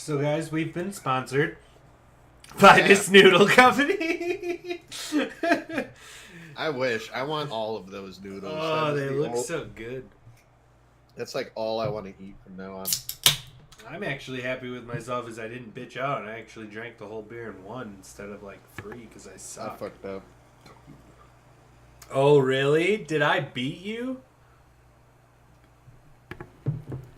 So guys, we've been sponsored by this noodle company. I wish. I want all of those noodles. Oh, they look so good. That's like all I want to eat from now on. I'm actually happy with myself as I didn't bitch out and I actually drank the whole beer in one instead of like 3 because I suck. I fucked up. Oh, really? Did I beat you?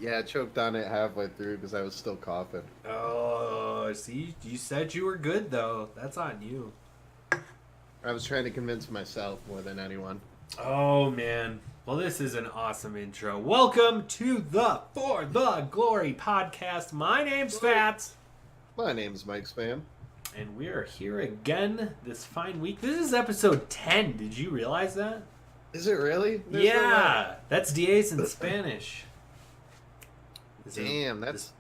Yeah, I choked on it halfway through because I was still coughing. Oh, see? You said you were good, though. That's on you. I was trying to convince myself more than anyone. Oh, man. Well, this is an awesome intro. Welcome to the For the Glory podcast. My name's Fats. My name's MicSpam. And we are here again this fine week. This is episode 10. Did you realize that? Is it really? Yeah. That's Deez in Spanish. Damn, that's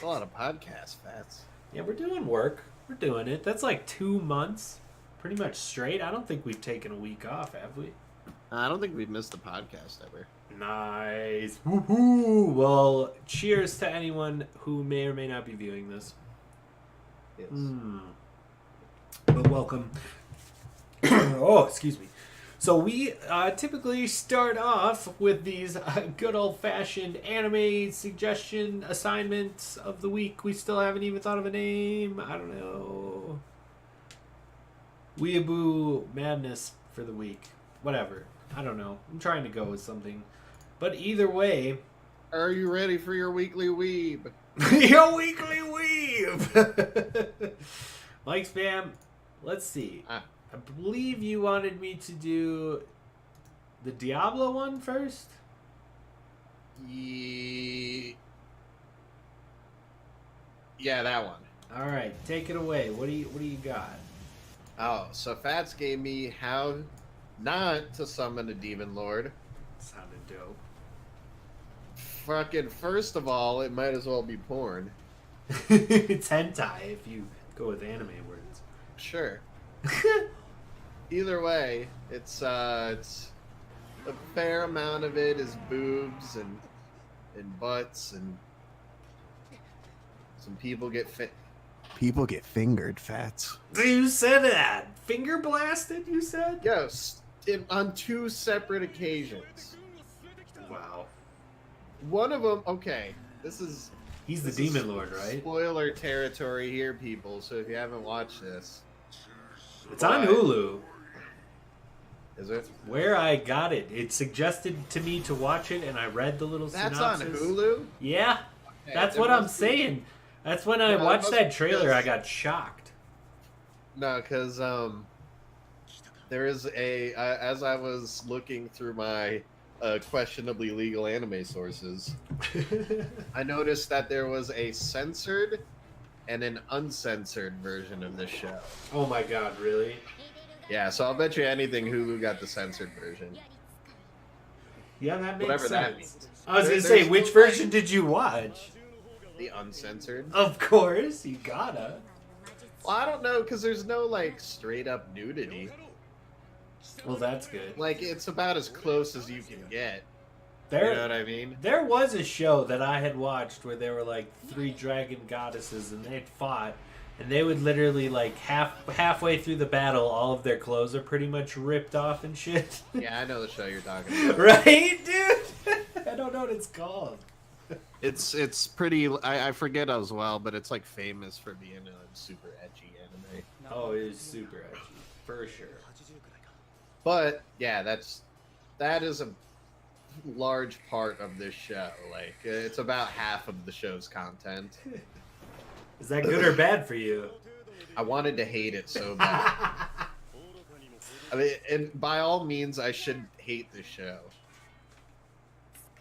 a lot of podcast, Fats. Yeah, we're doing work. We're doing it. That's like 2 months. Pretty much straight. I don't think we've taken a week off, have we? I don't think we've missed a podcast ever. Nice. Woohoo! Well, cheers to anyone who may or may not be viewing this. Yes. But welcome. Oh, excuse me. So we typically start off with these good old-fashioned anime suggestion assignments of the week. We still haven't even thought of a name. I don't know. Weeaboo madness for the week. Whatever. I don't know. I'm trying to go with something. But either way... Are you ready for your weekly weeb? Your weekly weeb! MicSpam, let's see. I believe you wanted me to do the Diablo one first? Yeah, that one. All right, take it away. What do you got? Oh, so Fats gave me how not to summon a demon lord. Sounded dope. Fucking first of all, it might as well be porn. It's hentai if you go with anime words. Sure. Either way, it's a fair amount of it is boobs and butts and some people get fingered, Fats. You said that. Finger blasted, you said? Yes, on 2 separate occasions. Wow. One of them, okay, He's the demon lord, right? Spoiler territory here, people, so if you haven't watched this. It's on Hulu. Is it? Where I got it. It suggested to me to watch it, and I read the little synopsis. That's on Hulu? Yeah. Okay, That's what I'm saying. That's when I watched that trailer, I got shocked. No, because there is as I was looking through my questionably legal anime sources, I noticed that there was a censored and an uncensored version of this show. Oh my god, really? Yeah, so I'll bet you anything Hulu got the censored version. Yeah, that makes Whatever sense. that means. I was going to say, which version did you watch? The uncensored? Of course, you gotta. Well, I don't know, because there's no, like, straight-up nudity. Well, that's good. Like, it's about as close as you can get. You know what I mean? There was a show that I had watched where there were, like, 3 dragon goddesses, and they'd fought, and they would literally, like, halfway through the battle, all of their clothes are pretty much ripped off and shit. Yeah, I know the show you're talking about. Right, dude? I don't know what it's called. It's pretty. I forget as well, but it's like famous for being a super edgy anime. Oh, it is super edgy, for sure. But yeah, that is a large part of this show. Like, it's about half of the show's content. Is that good or bad for you? I wanted to hate it so bad. I mean, and by all means, I should hate the show.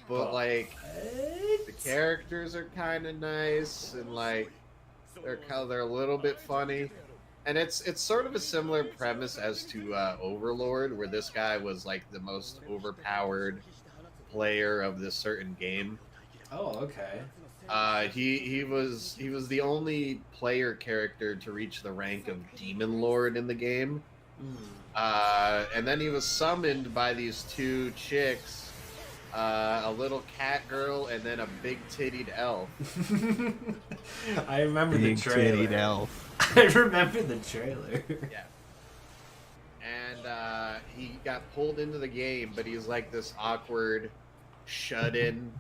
But like, the characters are kind of nice, and like, they're a little bit funny, and it's sort of a similar premise as to Overlord, where this guy was like the most overpowered player of this certain game. Oh, okay. He was the only player character to reach the rank of Demon Lord in the game. And then he was summoned by these 2 chicks a little cat girl, and then a big tittied elf. I remember Big the trailer. tittied elf. I remember the trailer. Yeah. And he got pulled into the game, but he's like this awkward, shut-in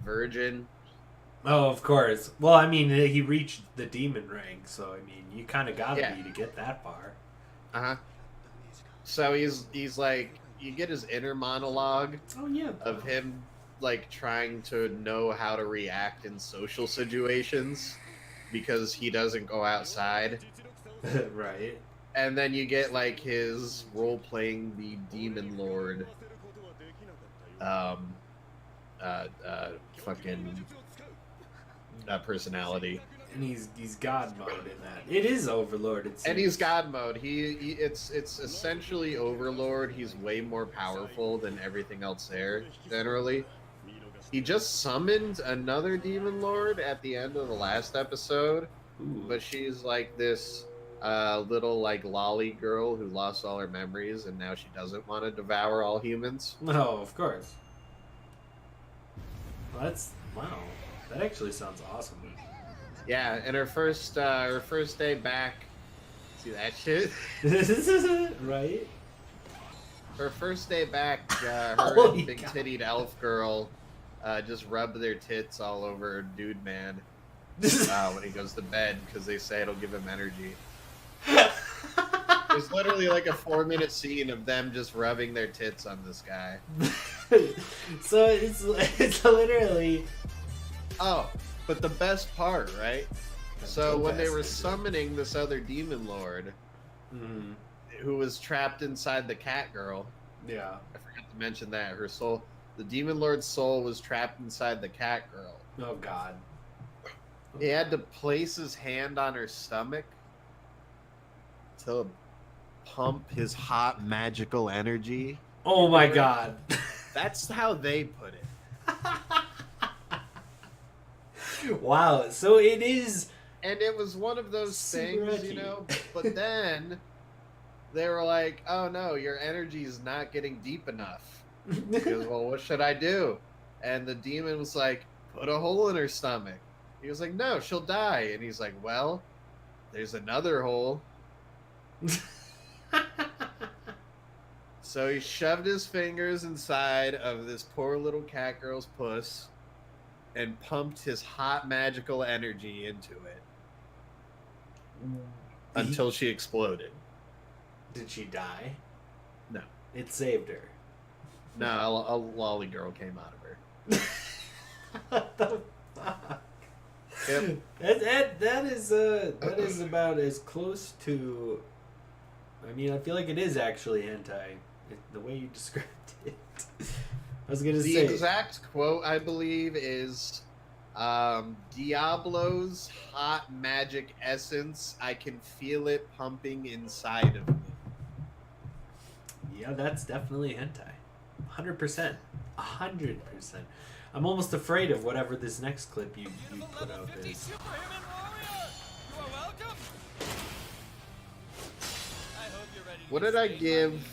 virgin. Oh, of course. Well, I mean, he reached the demon rank, so I mean, you kind of gotta be to get that far. Uh-huh. So he's like, you get his inner monologue of him like trying to know how to react in social situations because he doesn't go outside. Right. And then you get like his role playing the demon lord fucking personality. And he's God mode in that. It is Overlord. And he's God mode. It's essentially Overlord. He's way more powerful than everything else there. Generally, he just summoned another demon lord at the end of the last episode. Ooh. But she's like this little like lolly girl who lost all her memories, and now she doesn't want to devour all humans. No, of course. Well, that's wow. That actually sounds awesome. Yeah, and her first day back. See that shit? Right? Her first day back, her Holy and big God. tittied elf girl just rub their tits all over Dude Man when he goes to bed because they say it'll give him energy. There's literally like a 4-minute scene of them just rubbing their tits on this guy. So it's literally. Oh, but the best part, right? So when they were summoning this other demon lord, who was trapped inside the cat girl. Yeah. I forgot to mention that her soul, the demon lord's soul, was trapped inside the cat girl. Oh God. He had to place his hand on her stomach to pump his hot magical energy. Oh my God. That's how they put it. Wow. So it is. And it was one of those things, you know, but then they were like, oh no, your energy is not getting deep enough. He goes, well, what should I do? And the demon was like, put a hole in her stomach. He was like, no, she'll die. And he's like, well, there's another hole. So he shoved his fingers inside of this poor little cat girl's puss and pumped his hot magical energy into it until she exploded. Did she die? No. It saved her. No, a lolly girl came out of her. What the fuck? Yep. That is about as close to. I mean, I feel like it is actually hentai. The way you described it. I was gonna say the exact quote, I believe, is Diablo's hot magic essence. I can feel it pumping inside of me. Yeah, that's definitely hentai. 100%. 100%. I'm almost afraid of whatever this next clip you put out is. What did I give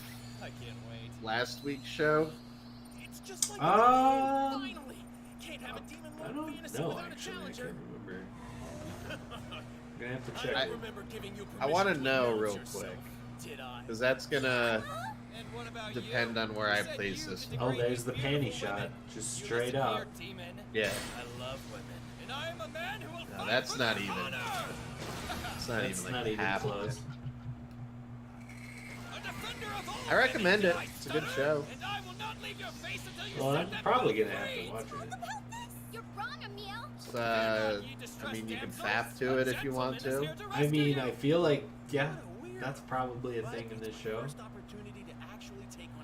last week's show? I don't know, actually. I can't remember. I'm gonna have to check. I want to know real quick, because that's gonna depend on where I place this one. Oh, there's the panty shot. Just straight up. Yeah. No, that's not even. It's not That's even not like even half of close. it. I recommend it. It's a good show. Well, I'm probably gonna have to watch it. It's, I mean, you can faff to it if you want to. I mean, I feel like, yeah, that's probably a thing in this show.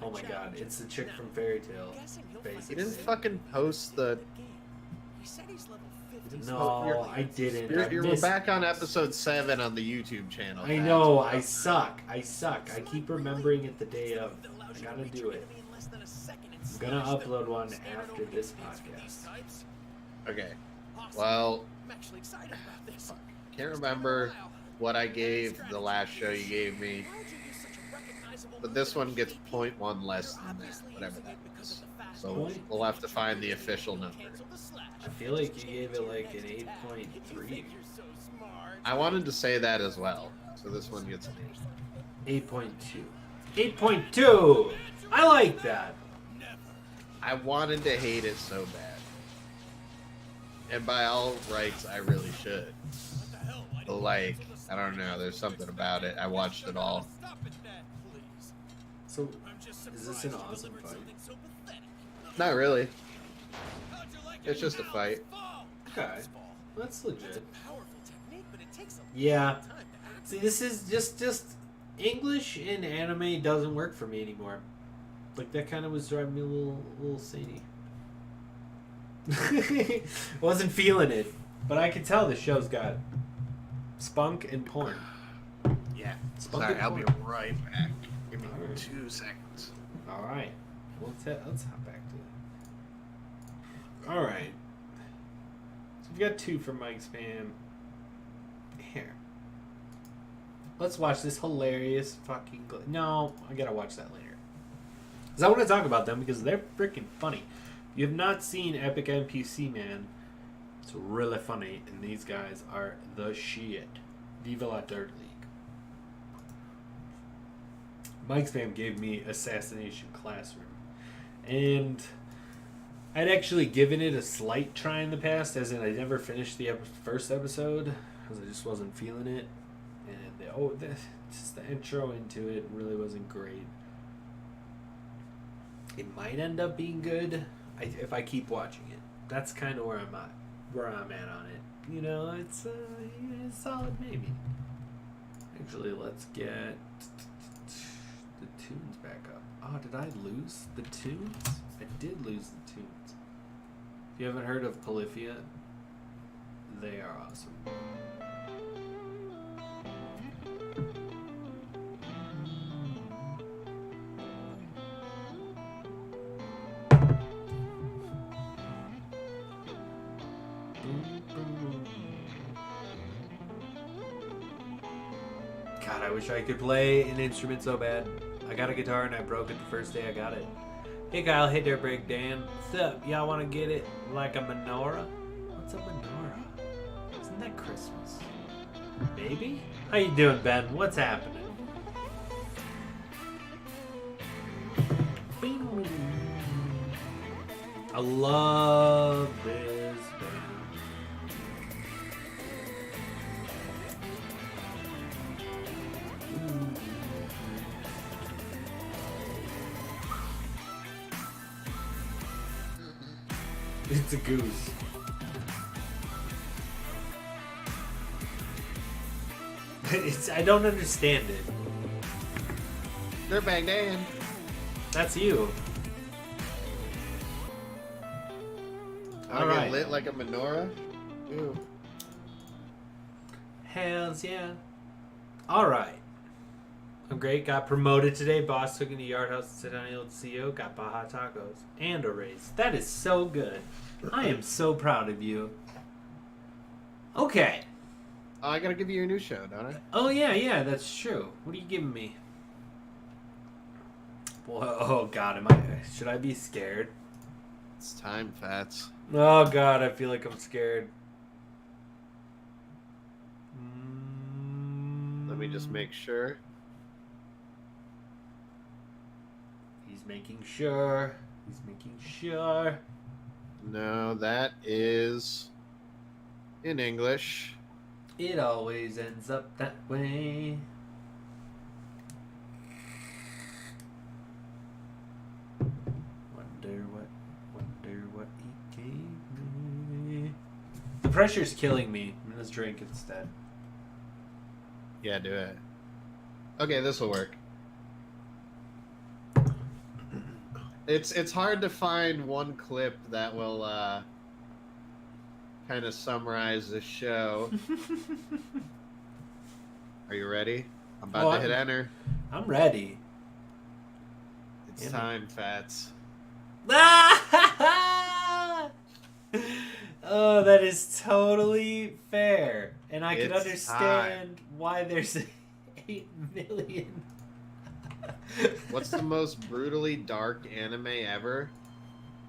Oh my God, it's the chick from Fairy Tale, You basically. didn't fucking post the. No, I didn't. I We're missed- back on episode 7 on the YouTube channel. I know, I suck. I keep remembering it the day of. I gotta do it. I'm gonna upload one after this podcast. Okay. Well, can't remember what I gave the last show you gave me, but this one gets 0.1 less than that, whatever that is. So point? we'll have to find the official number. I feel like you gave it like an 8.3. I wanted to say that as well. So this one gets an 8.2. 8.2! I like that. I wanted to hate it so bad. And by all rights, I really should. But like, I don't know, there's something about it. I watched it all. So, is this an awesome fight? Not really. It's just a fight. Okay. That's legit. Yeah. See, this is just English in anime doesn't work for me anymore. Like, that kind of was driving me a little sadie. Wasn't feeling it, but I could tell the show's got spunk and porn. Yeah. Spunk Sorry, and I'll be porn. right back. Give me Alright. 2 seconds. All right. Well, let's hop back to it. All right. So we've got 2 from MicSpam. Here. Let's watch this hilarious fucking. No, I gotta watch that later. Because I want to talk about them because they're freaking funny. If you have not seen Epic NPC Man, it's really funny, and these guys are the shit. Viva la Dirt League. MicSpam gave me Assassination Classroom. And I'd actually given it a slight try in the past, as in I never finished the first episode, because I just wasn't feeling it. And just the intro into it really wasn't great. It might end up being good if I keep watching it. That's kind of where I'm at on it. You know, it's a solid maybe. Actually, let's get the tunes back up. Oh, did I lose the tunes? I did lose the tunes. If you haven't heard of Polyphia, they are awesome. God, I wish I could play an instrument so bad. I got a guitar and I broke it the first day I got it. Hey Kyle, hey there, Big Dan. What's up? Y'all want to get it like a menorah? What's a menorah? Isn't that Christmas? Maybe? How you doing, Ben? What's happening? I love this band. It's a goose. I don't understand it. They're bang Dan. That's you. I get lit like a menorah. Ew. Hells yeah. Alright. I'm great. Got promoted today. Boss took me to Yard House Centennial CEO. Got Baja Tacos. And a raise. That is so good. I am so proud of you. Okay. I gotta give you your new show, don't I? Oh, yeah, that's true. What are you giving me? Well, oh, God. Should I be scared? It's time, Fats. Oh, God. I feel like I'm scared. Let me just make sure. He's making sure. He's making sure. No, that is in English. It always ends up that way. Wonder what he gave me. The pressure's killing me. I'm gonna drink instead. Yeah, do it. Okay, this will work. It's hard to find one clip that will kind of summarize the show. Are you ready? I'm about to hit enter. I'm ready. It's time, Fats. Oh, that is totally fair. And I can It's understand why there's 8 million. What's the most brutally dark anime ever?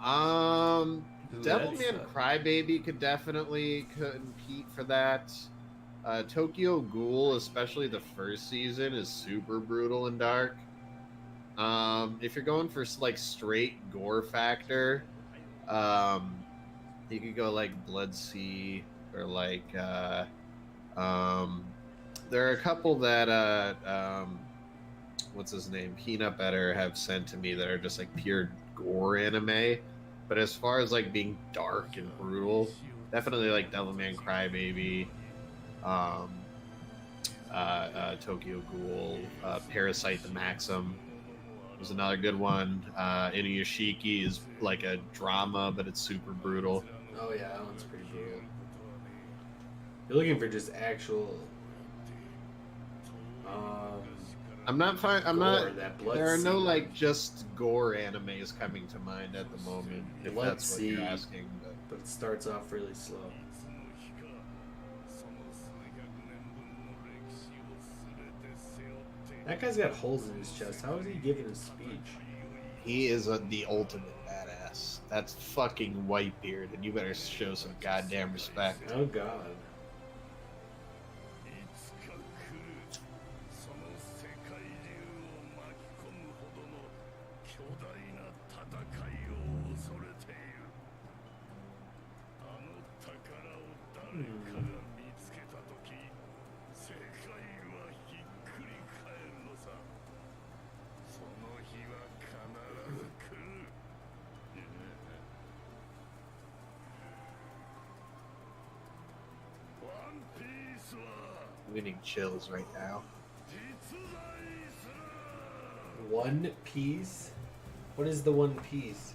Devilman Crybaby could definitely compete for that. Tokyo Ghoul, especially the first season, is super brutal and dark. If you're going for like straight gore factor, you could go like Blood Sea or like there are a couple that what's his name, Peanut Butter, have sent to me that are just like pure gore anime. But as far as like being dark and brutal, definitely like Devilman Crybaby, Tokyo Ghoul, Parasite the Maxim was another good one. Inuyashiki is like a drama, but it's super brutal. Oh yeah, that one's pretty brutal. You're looking for just actual. I'm not fine. I'm gore, not. There are no like just gore animes coming to mind at the moment. If Blood that's what you're Sea, asking. but it starts off really slow. That guy's got holes in his chest. How is he giving a speech? He is the ultimate badass. That's fucking Whitebeard, and you better show some goddamn respect. Oh god. I'm getting chills right now. One Piece? What is the One Piece?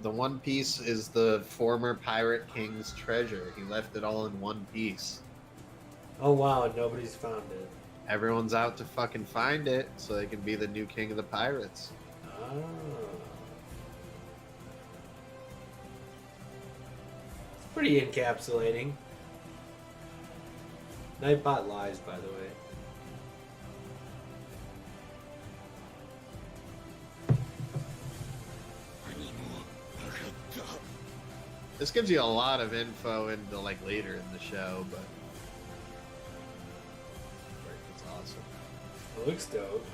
The One Piece is the former Pirate King's treasure. He left it all in one piece. Oh wow, and nobody's found it. Everyone's out to fucking find it so they can be the new king of the pirates. Oh. It's pretty encapsulating. Nightbot lies, by the way. This gives you a lot of info into like later in the show, but it's awesome. It looks dope.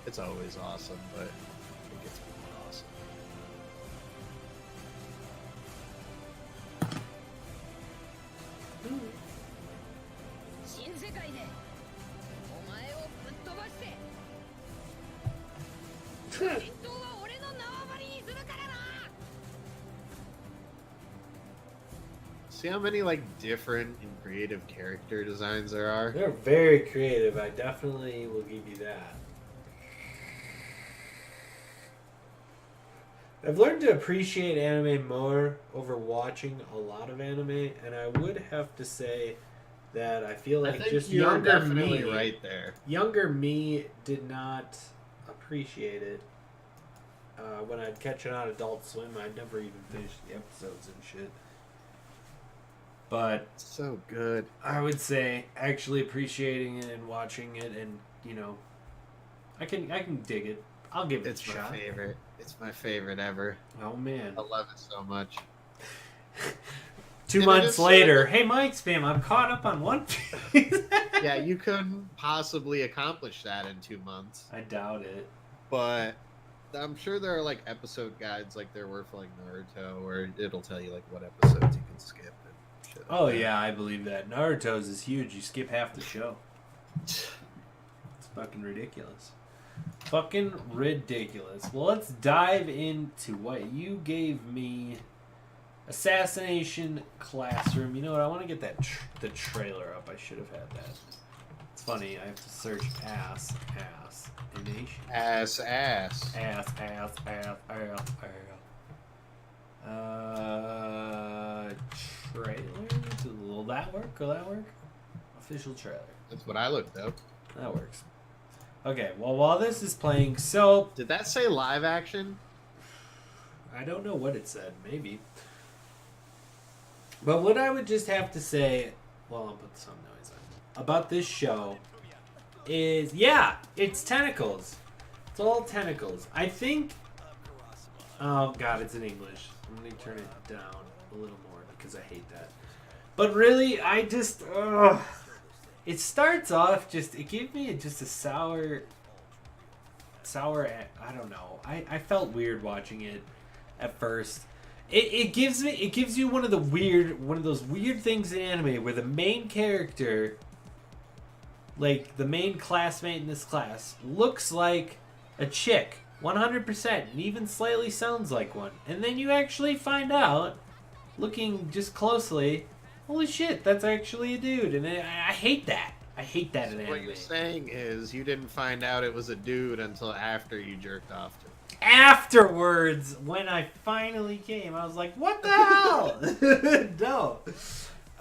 It's always awesome, but it gets more awesome. See how many like different and creative character designs there are? They're very creative. I definitely will give you that. I've learned to appreciate anime more over watching a lot of anime, and I would have to say that I feel like just younger me, right there. Younger me did not appreciate it. When I'd catch it on Adult Swim, I'd never even finish the episodes and shit. But so good. I would say actually appreciating it and watching it, and you know, I can dig it. I'll give it a shot. It's my favorite. It's my favorite ever. Oh man, I love it so much. 2 months later, hey MicSpam, I'm caught up on One Piece. Yeah, you couldn't possibly accomplish that in 2 months. I doubt it. But I'm sure there are like episode guides like there were for like Naruto, where it'll tell you like what episodes you can skip and shit. Oh yeah, I believe that. Naruto's is huge. You skip half the show. It's fucking ridiculous. Fucking ridiculous. Well, let's dive into what you gave me. Assassination Classroom. You know what? I want to get that the trailer up. I should have had that. It's funny. I have to search ass. Trailer? Will that work? Will that work? Official trailer. That's what I looked up. That works. Okay, well, while this is playing, so... Did that say live action? I don't know what it said. Maybe. But what I would just have to say... Well, I'll put some noise on. About this show is... Yeah, it's tentacles. It's all tentacles. I think Oh god, it's in English. I'm gonna turn it down a little more because I hate that. But really, I just it starts off it gives me just a sour. I don't know. I felt weird watching it at first. It gives you one of those weird things in anime where the main character, like the main classmate in this class, looks like a chick 100% and even slightly sounds like one. And then you actually find out, looking just closely, holy shit, that's actually a dude. And I hate that. I hate that in anime. What you're saying is you didn't find out it was a dude until after you jerked off to it. Afterwards, when I finally came, I was like, what the hell? No.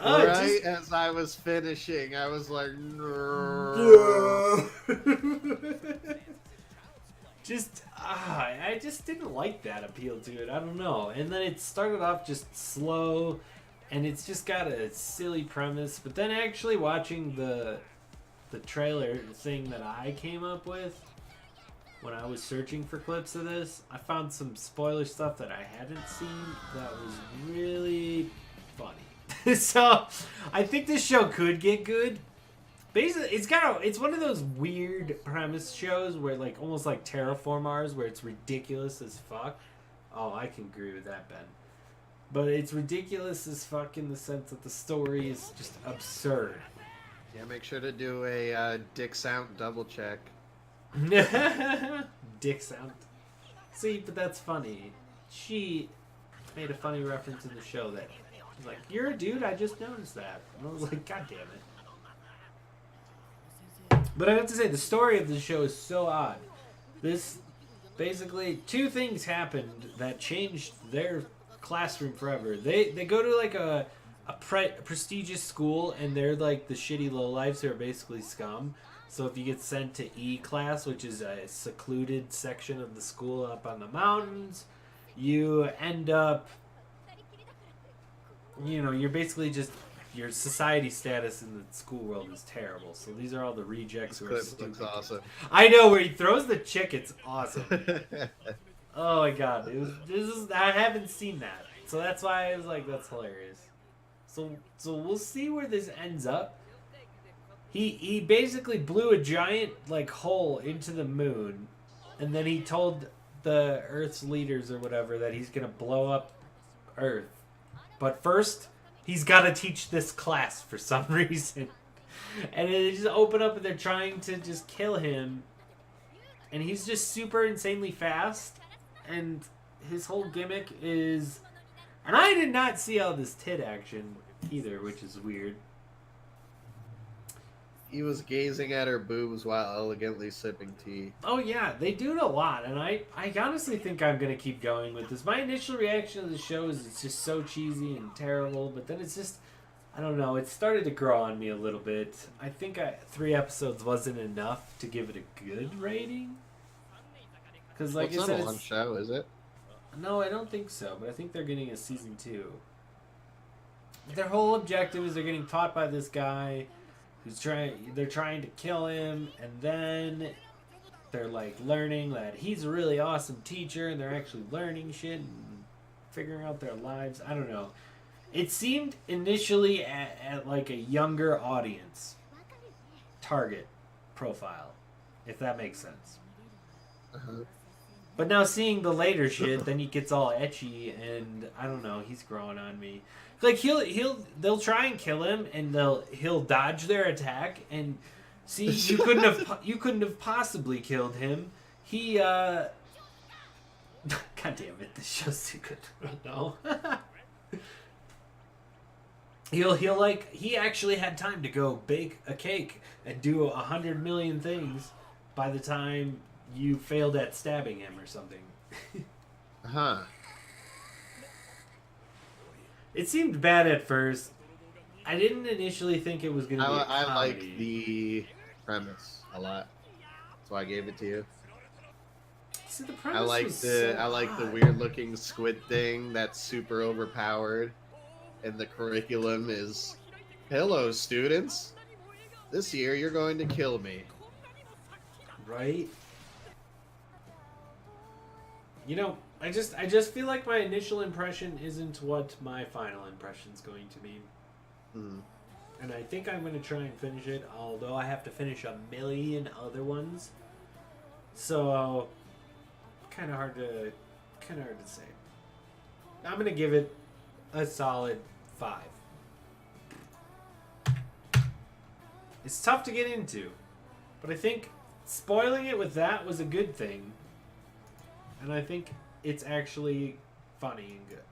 Right as I was finishing, I was like, no. I just didn't like that appeal to it. I don't know. And then it started off just slow, and it's just got a silly premise. But then actually watching the trailer thing that I came up with when I was searching for clips of this, I found some spoiler stuff that I hadn't seen that was really funny. So I think this show could get good. Basically, it's one of those weird premise shows where like almost like Terraform Mars, where it's ridiculous as fuck. Oh, I can agree with that, Ben. But it's ridiculous as fuck in the sense that the story is just absurd. Yeah, make sure to do a dick sound double check. Dick sound. See, but that's funny. She made a funny reference in the show that was like, "You're a dude, I just noticed that." And I was like, God damn it. But I have to say, the story of the show is so odd. This, basically, two things happened that changed their classroom forever. They go to like a prestigious school, and they're like the shitty lowlifes who are basically scum. So if you get sent to E class, which is a secluded section of the school up on the mountains, you end up, you're basically just, your society status in the school world is terrible. So these are all the rejects who are stupid. Looks awesome. I know, where he throws the chick, it's awesome. Oh my god, I haven't seen that. So that's why I was like, that's hilarious. So we'll see where this ends up. He basically blew a giant like hole into the moon, and then he told the Earth's leaders or whatever that he's gonna blow up Earth. But first, he's got to teach this class for some reason. And they just open up and they're trying to just kill him. And he's just super insanely fast. And his whole gimmick is... And I did not see all this tit action either, which is weird. He was gazing at her boobs while elegantly sipping tea. Oh yeah, they do it a lot, and I honestly think I'm gonna keep going with this. My initial reaction to the show is it's just so cheesy and terrible, but then it's just, I don't know, it started to grow on me a little bit. I think 3 episodes wasn't enough to give it a good rating. Because like it's I said, not a long show, is it? No, I don't think so, but I think they're getting a season 2. Their whole objective is they're getting taught by this guy. They're trying to kill him, and then they're like learning that he's a really awesome teacher, and they're actually learning shit and figuring out their lives. I don't know. It seemed initially at like a younger audience target profile, if that makes sense. Uh-huh. But now seeing the later shit, then he gets all etchy, and I don't know, he's growing on me. Like they'll try and kill him, and he'll dodge their attack, and see, you couldn't have possibly killed him. He God damn it, this show's too good. No. He actually had time to go bake a cake and do 100 million things by the time you failed at stabbing him or something. Huh. It seemed bad at first. I didn't initially think it was going to be a comedy. I like the premise a lot. That's why I gave it to you. See, the premise I like the weird looking squid thing that's super overpowered. And the curriculum is, hello students. This year you're going to kill me. Right? I just feel like my initial impression isn't what my final impression is going to be. Mm. And I think I'm going to try and finish it, although I have to finish a million other ones. So, kind of hard to say. I'm going to give it a solid 5. It's tough to get into, but I think spoiling it with that was a good thing. And I think it's actually funny and good.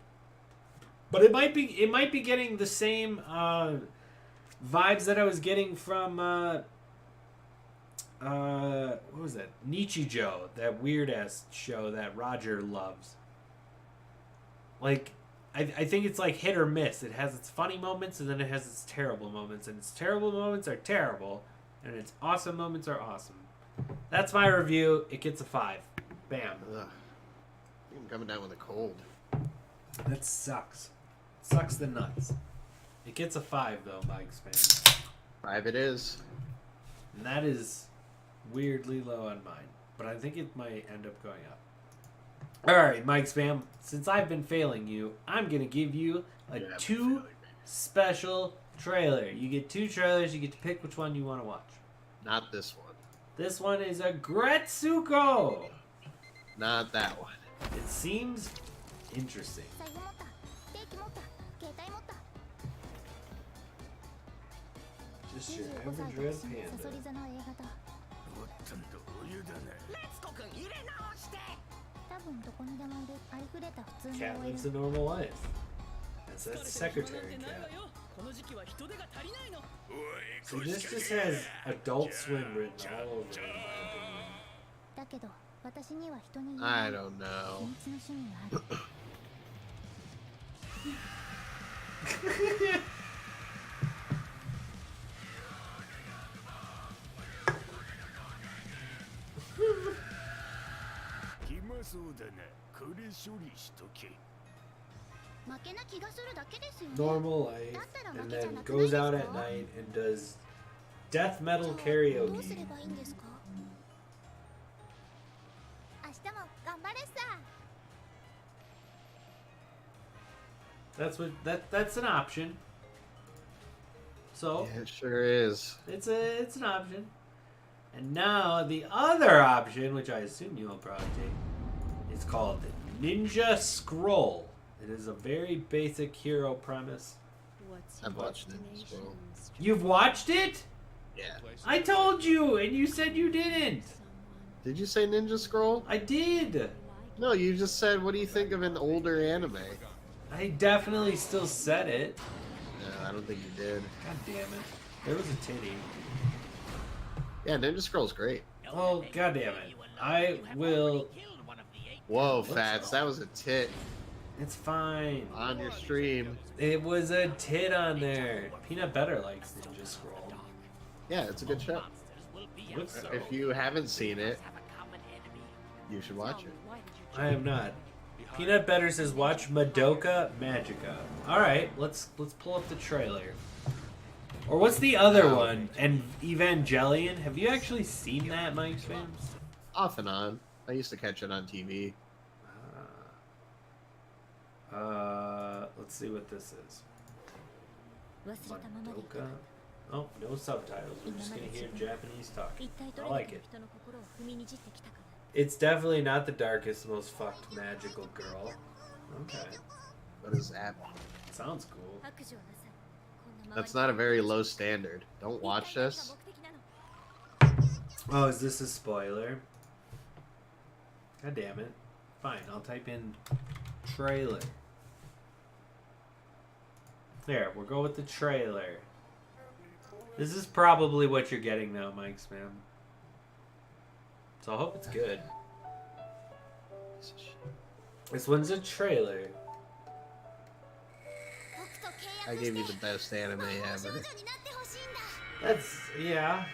But it might be getting the same vibes that I was getting from what was that? Nichijou, that weird ass show that Roger loves. Like, I think it's like hit or miss. It has its funny moments and then it has its terrible moments, and its terrible moments are terrible, and its awesome moments are awesome. That's my review. It gets a 5. Bam. Ugh. I'm coming down with a cold. That sucks. Sucks the nuts. It gets a 5 though, MicSpam. 5 it is. And that is weirdly low on mine. But I think it might end up going up. Alright, MicSpam. Since I've been failing you, I'm going to give you a 2 special trailer. You get 2 trailers. You get to pick which one you want to watch. Not this one. This one is a Gretsuko. Not that one. It seems interesting. Just your average red panda. Cat lives a normal life. That's secretary cat. So this just has Adult Swim written all over it, in my opinion. I don't know. Normal life, and then goes out at night and does death metal karaoke. That's an option. So Yeah, it sure is. it's an option. And now the other option, which I assume you will probably take, is called Ninja Scroll. It is a very basic hero premise. I've watched it as well. You've watched it? Yeah. I told you, and you said you didn't. Did you say Ninja Scroll? I did. No, you just said, what do you think of an older anime? I definitely still said it. No, I don't think you did. God damn it. There was a titty. Yeah, Ninja Scroll's great. Oh, god damn it. I will... Whoa, Fats, that was a tit It's fine. on your stream. It was a tit on there. Peanut Butter likes Ninja Scroll. Yeah, it's a good show. Looks so. If you haven't seen it, you should watch it. I am not. Peanut Butter says watch Manga Magica. Alright, let's pull up the trailer. Or what's the other one? And Evangelion? Have you actually seen that, MicSpam? Off and on. I used to catch it on TV. Let's see what this is. Madoka. Oh, no subtitles. We're just gonna hear Japanese talk. I like it. It's definitely not the darkest, most fucked magical girl. Okay. What is that? Sounds cool. That's not a very low standard. Don't watch this. Oh, is this a spoiler? God damn it. Fine, I'll type in trailer. There, we'll go with the trailer. This is probably what you're getting now, MicSpam. So I hope it's good. This one's a trailer. I gave you the best anime ever. That's, yeah.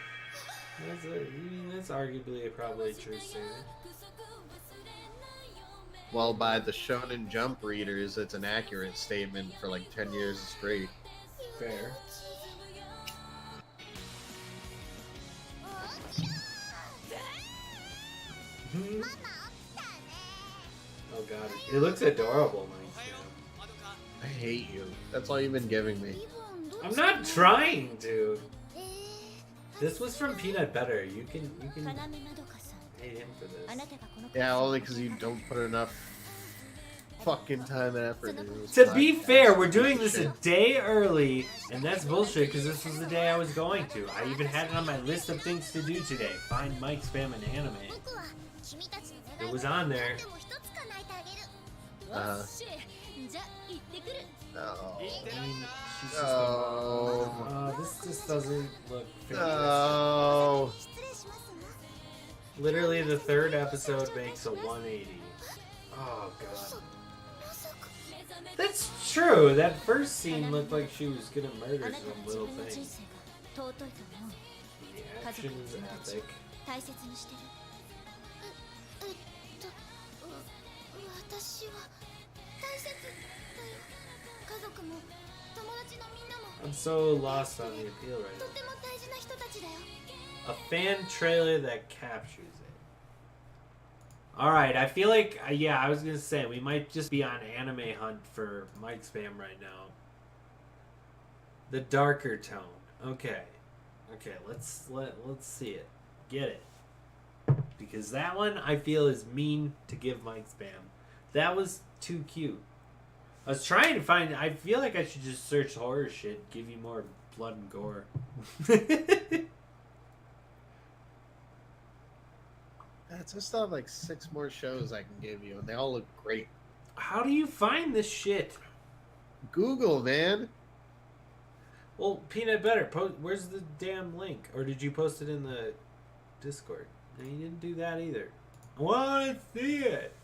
That's arguably probably a true statement. Well, by the Shonen Jump readers, it's an accurate statement for like 10 years straight. Fair. Oh god, it looks adorable, Mike. I hate you. That's all you've been giving me. I'm not trying to. This was from Peanut Butter. You can hate him for this. Yeah, only because you don't put enough fucking time and effort into this. To be fair, we're doing this a day early, and that's bullshit because this was the day I was going to. I even had it on my list of things to do today. Find MicSpam and anime. It was on there. No. She's just this just doesn't look fair. No. Literally, the third episode makes a 180. Oh god. That's true. That first scene looked like she was gonna murder some little thing. The action is epic. I'm so lost on the appeal right now. A fan trailer that captures it. Alright, I feel like, yeah, I was gonna say, we might just be on anime hunt for MicSpam right now. The darker tone. Okay. Okay, let's see it. Get it. Because that one, I feel, is mean to give MicSpam. That was too cute. I was trying to find, I feel like I should just search horror shit, give you more blood and gore. I still have like 6 more shows I can give you, and they all look great. How do you find this shit? Google, man. Well, Peanut Butter, where's the damn link? Or did you post it in the Discord? No, you didn't do that either. I want to see it.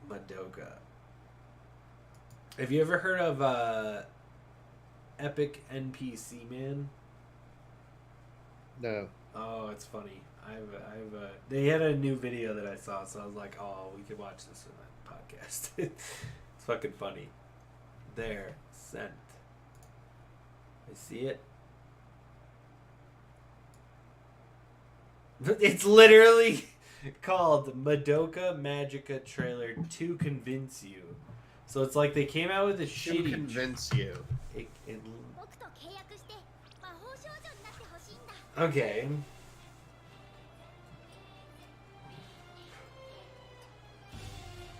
Madoka. Have you ever heard of Epic NPC Man? No. Oh, it's funny. They had a new video that I saw, so I was like, oh, we could watch this in the podcast. It's fucking funny. There, sent. I see it. It's literally called Manga Magica trailer to convince you. So it's like they came out with a shitty. To convince you. Okay.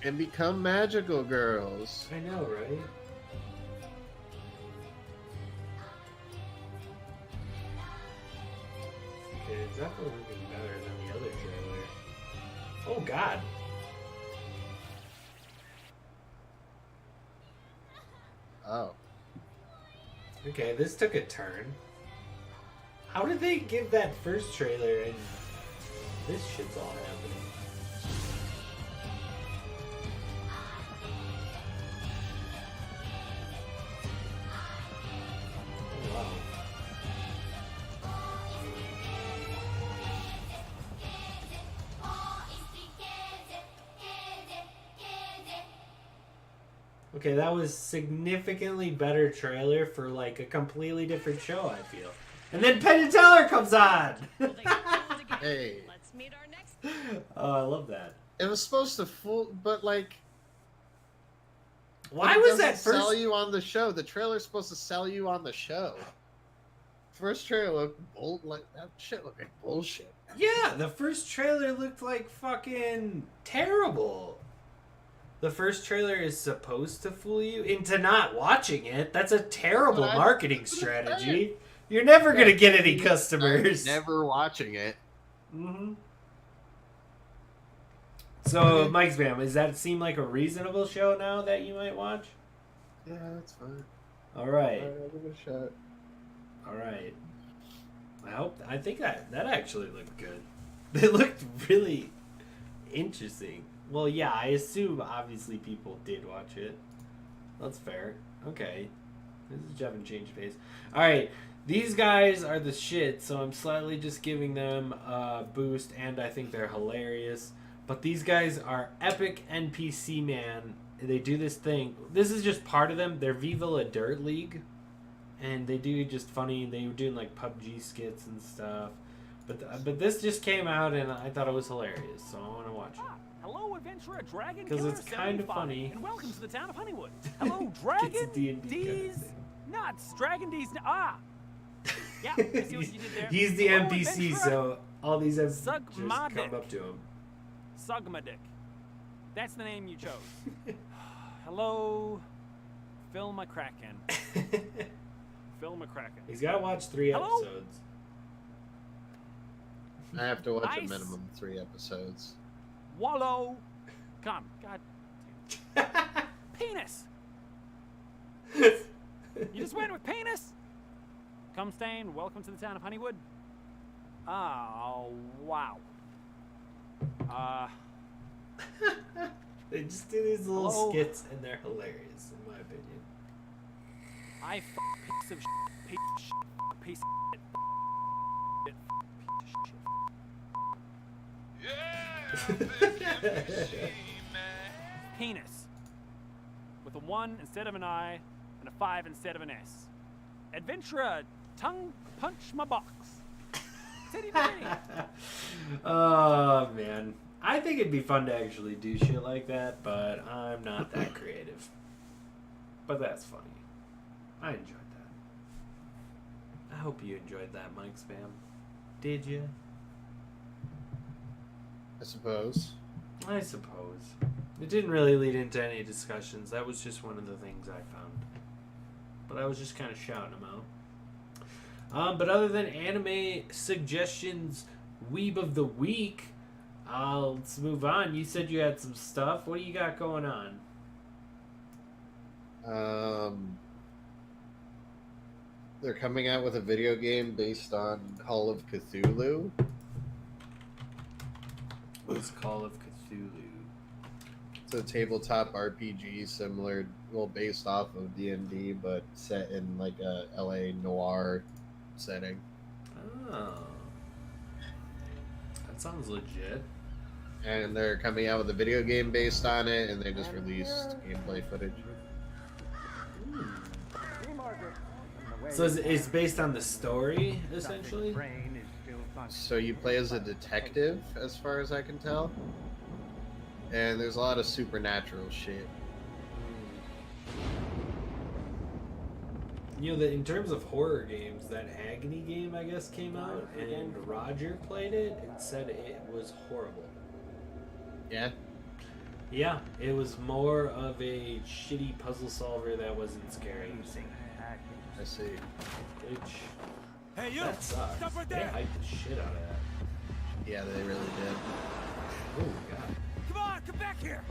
And become magical girls. I know, right? Okay, it's definitely looking better than the other trailer. Oh god. Oh. Okay, this took a turn. How did they give that first trailer and this shit's all happening? Oh, wow. Okay, that was significantly better trailer for like a completely different show, I feel. And then Pena Teller comes on! Hey. Let's meet our next. Oh, I love that. It was supposed to fool, but like. Why it was doesn't that first? Sell you on the show. The trailer's supposed to sell you on the show. First trailer looked like that shit looked like bullshit. Yeah, the first trailer looked like fucking terrible. The first trailer is supposed to fool you into not watching it. That's a terrible marketing strategy. You're never going to get any customers. I'm never watching it. Mm-hmm. So, MicSpam, does that seem like a reasonable show now that you might watch? Yeah, that's fine. All right. I'll give it a shot. All right. I think that actually looked good. It looked really interesting. Well, yeah, I assume obviously people did watch it. That's fair. Okay. This is Jeff and Change Pace. All right. These guys are the shit, so I'm slightly just giving them a boost, and I think they're hilarious. But these guys are Epic NPC Man. They do this thing. This is just part of them. They're Viva La Dirt League. And they do just funny. They were doing like PUBG skits and stuff. But this just came out, and I thought it was hilarious, so I want to watch it. Hello Hello, adventurer, dragon 'Cause killer, it's kind of 75, funny. and welcome to the town of Honeywood. Hello, It's a dragon D&D kind of Deez thing. Nuts. Dragon Deez Ah. Yeah, I see what you did there. He's the Hello, NPC, adventurer. so all these NPCs Suck just my come dick. up to him. Sugmadick. That's the name you chose. Hello, Phil McCracken. Phil McCracken. He's got to watch 3 Hello? episodes. I have to watch a Ice. minimum 3 episodes. Wallow. Come, God. Penis. You just went with penis. Come stain. Welcome to the town of Honeywood. Oh wow. They just do these little Hello? skits, and they're hilarious, in my opinion. I piece of shit, piece of shit, piece of shit, penis. With a 1 instead of an I and a 5 instead of an S. Adventurer, tongue punch my box. Titty bitty. Oh, man. I think it'd be fun to actually do shit like that, but I'm not that creative. But that's funny. I enjoyed that. I hope you enjoyed that, MicSpam. Did you? I suppose. I suppose. It didn't really lead into any discussions. That was just one of the things I found. But I was just kind of shouting them out. But other than anime suggestions, Weeb of the Week, let's move on. You said you had some stuff. What do you got going on? They're coming out with a video game based on Call of Cthulhu. What's Call of Cthulhu? It's a tabletop RPG similar, well, based off of D&D, but set in like a LA noir setting. Oh. That sounds legit. And they're coming out with a video game based on it, and they just released gameplay footage. So it's based on the story, essentially? So you play as a detective, as far as I can tell. And there's a lot of supernatural shit. You know, that in terms of horror games, that Agony game, I guess, came out, and Roger played it and said it was horrible. Yeah? Yeah, it was more of a shitty puzzle solver that wasn't scary. I see. Which, Hey you! that sucks. Stop right They there! hyped the shit out of that. Yeah, they really did. Oh, God. Come on, come back here!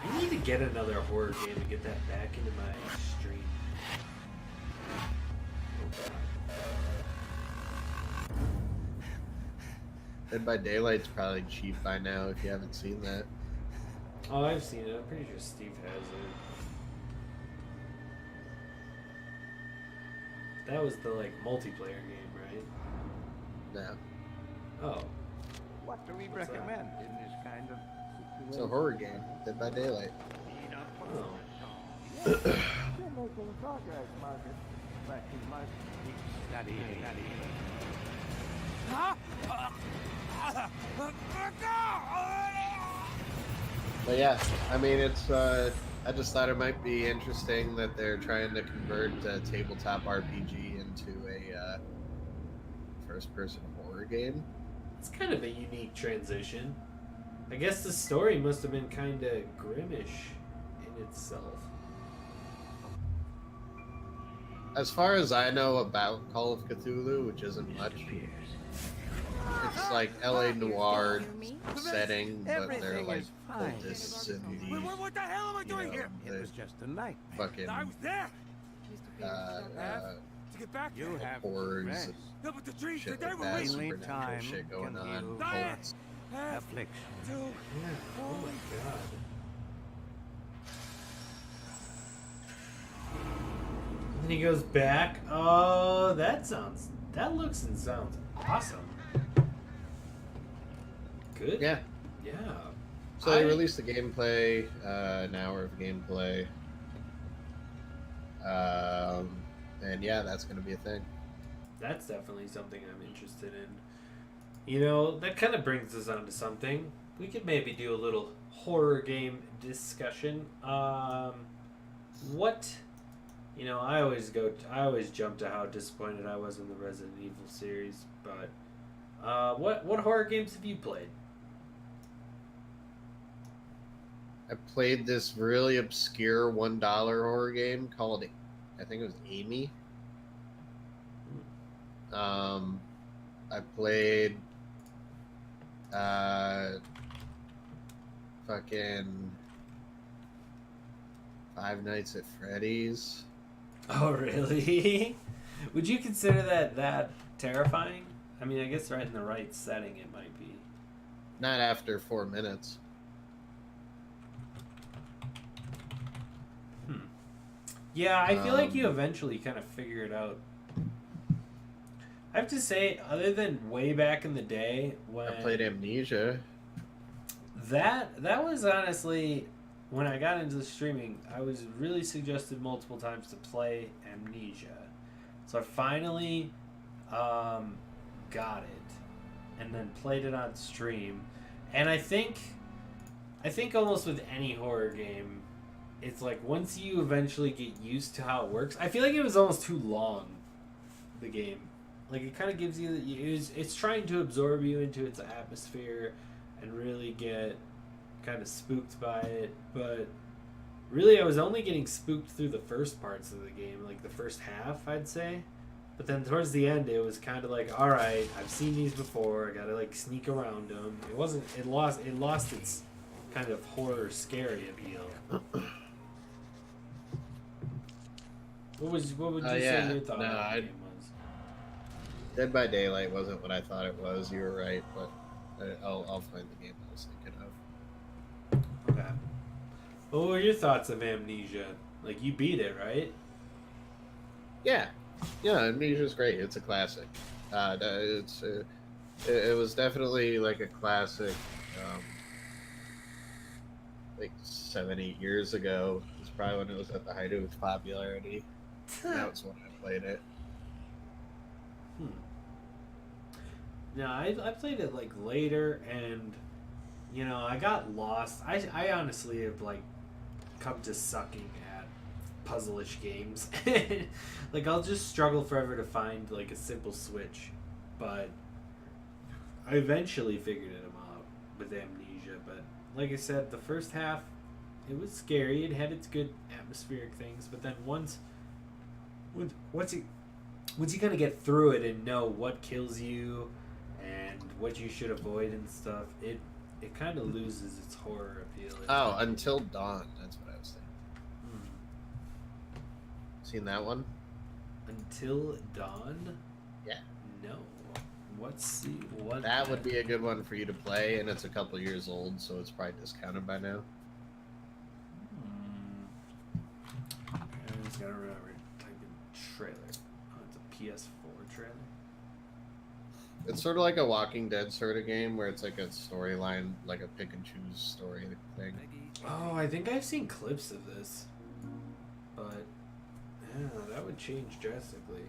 I need to get another horror game and get that back into my stream. Oh, God. Dead by Daylight's probably cheap by now if you haven't seen that. Oh, I've seen it. I'm pretty sure Steve has it. That was the, like, multiplayer game, right? No. Oh. What do we What's that? recommend in this kind of It's a horror game. Dead by Daylight. Oh. You're making progress, Margaret. But you must keep studying. But yeah, I mean, it's, I just thought it might be interesting that they're trying to convert a tabletop RPG into a first-person horror game. It's kind of a unique transition. I guess the story must have been kind of grimish in itself. As far as I know about Call of Cthulhu, which isn't much, it's like LA noir setting, but they're Everything like is fine. cultists and What the hell am I doing here? It was just a night. fucking I was there uh, to get back You here. have horrors rest. and No, but the trees, shit they like were that, real. Only supernatural time shit going can on, heal cults. affliction. Two. Yeah. Oh my god. And then he goes back. Oh, that looks and sounds awesome. Good. Yeah. Yeah. So they released the gameplay, an hour of gameplay. And yeah, that's going to be a thing. That's definitely something I'm interested in. You know, that kind of brings us on to something. we could maybe do a little horror game discussion. What, I always jump to how disappointed I was in the Resident Evil series, but what horror games have you played? I played this really obscure $1 horror game called, I think it was Amy. I played fucking Five Nights at Freddy's. Oh, really? Would you consider that terrifying? I mean, I guess right in the right setting it might be. Not after 4 minutes. Yeah, I feel like you eventually kind of figure it out. I have to say, other than way back in the day when I played Amnesia. that was honestly when I got into streaming, I was really suggested multiple times to play Amnesia. So I finally got it and then played it on stream. And I think almost with any horror game, it's like once you eventually get used to how it works, I feel like it was almost too long, the game. Like it kind of gives you it's trying to absorb you into its atmosphere and really get kind of spooked by it, but really I was only getting spooked through the first parts of the game, like the first half, I'd say. But then towards the end it was kind of like, all right, I've seen these before, I got to like sneak around them. It lost its kind of horror scary appeal. What would you say your thought on the game was? Dead by Daylight wasn't what I thought it was. You were right, but I'll find the game I was thinking of. Okay. What were your thoughts of Amnesia? Like, you beat it, right? Yeah, Amnesia's great. It's a classic. It was definitely like a classic. Like 7-8 years ago. It's probably when it was at the height of its popularity. That's when I played it. No, I played it like later, and I got lost. I honestly have like come to sucking at puzzle-ish games. Like I'll just struggle forever to find like a simple switch, but I eventually figured it out with Amnesia. But like I said, the first half it was scary. It had its good atmospheric things, but then once you kind of get through it and know what kills you and what you should avoid and stuff, it kind of loses its horror appeal. Oh, Until Dawn. That's what I was thinking. Seen that one? Until Dawn? Yeah. No. What that would be a good one for you to play, and it's a couple years old, so it's probably discounted by now. I just gotta remember. Type in trailer. Oh, it's a PS4 trailer. It's sort of like a Walking Dead sort of game where it's like a storyline, like a pick and choose story thing. Oh, I think I've seen clips of this, but yeah, that would change drastically.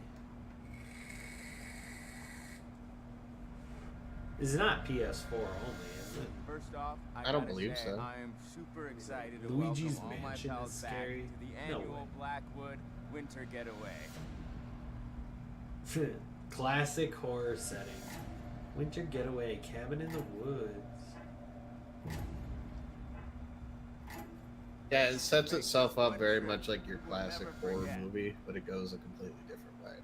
It's not PS4 only, is it? First off, I don't believe so. I am super excited to Luigi's welcome all my Mansion pals is back scary. to the No annual way. Blackwood Winter Getaway. Classic horror setting. Winter Getaway, Cabin in the Woods. Yeah, it sets itself up very much like your classic horror movie, but it goes a completely different way.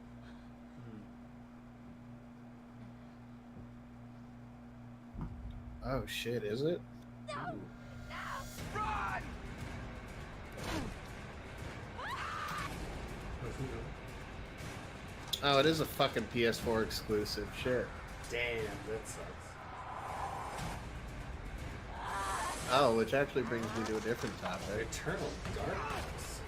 Oh shit, is it? No! Run! Oh, it is a fucking PS4 exclusive. Shit. Damn, that sucks. Oh, which actually brings me to a different topic. Eternal Darkness.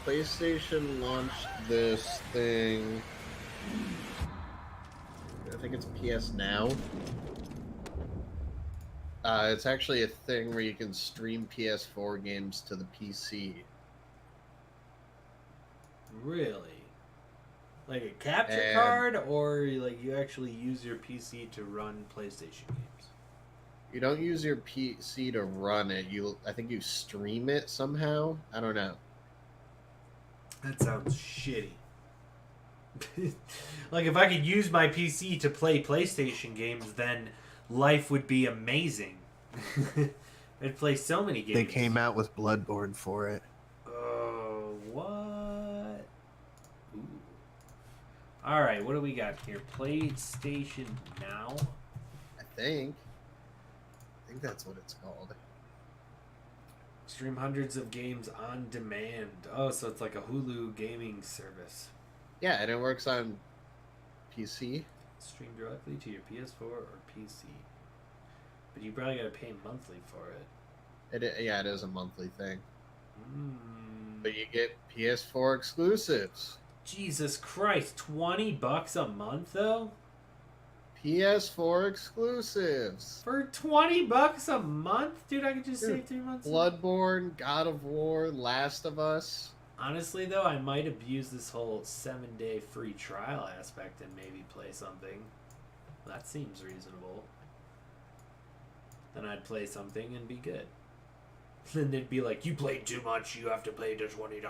PlayStation launched this thing. I think it's PS Now. It's actually a thing where you can stream PS4 games to the PC. Really? Like a capture And- card, or like you actually use your PC to run PlayStation games? You don't use your PC to run it. I think you stream it somehow. I don't know. That sounds shitty. Like if I could use my PC to play PlayStation games, then life would be amazing. I'd play so many games. They came out with Bloodborne for it. Oh, what? Ooh. All right, what do we got here? PlayStation Now. I think that's what it's called. Stream hundreds of games on demand. Oh, so it's like a Hulu gaming service. Yeah, and it works on PC. Stream directly to your PS4 or PC. But you probably gotta pay monthly for it. It is a monthly thing. Mm. But you get PS4 exclusives. Jesus Christ, $20 a month though? PS4 exclusives. For $20 a month? Dude, I could just Dude, save 3 months. Bloodborne, God of War, Last of Us. Honestly though, I might abuse this whole 7-day free trial aspect and maybe play something. That seems reasonable. Then I'd play something and be good. Then they'd be like, you played too much, you have to pay the $20.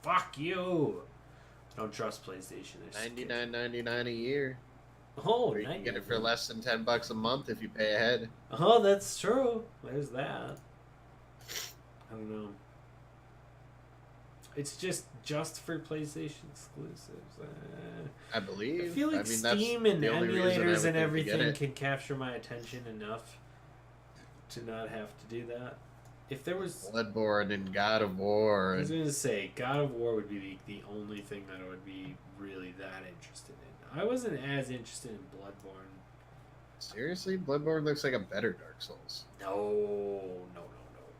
Fuck you! I don't trust PlayStation. $99.99 a year. Oh, Or you can get it for less than $10 a month if you pay ahead. Oh, that's true. There's that. I don't know. It's just for PlayStation exclusives. I believe. I feel like that's Steam and the only reason I emulators would and think to get everything it. can capture my attention enough to not have to do that. If there was, Bloodborne and God of War. I was And gonna say, God of War would be the only thing that I would be really that interested in. I wasn't as interested in Bloodborne. seriously, Bloodborne looks like a better Dark Souls. No.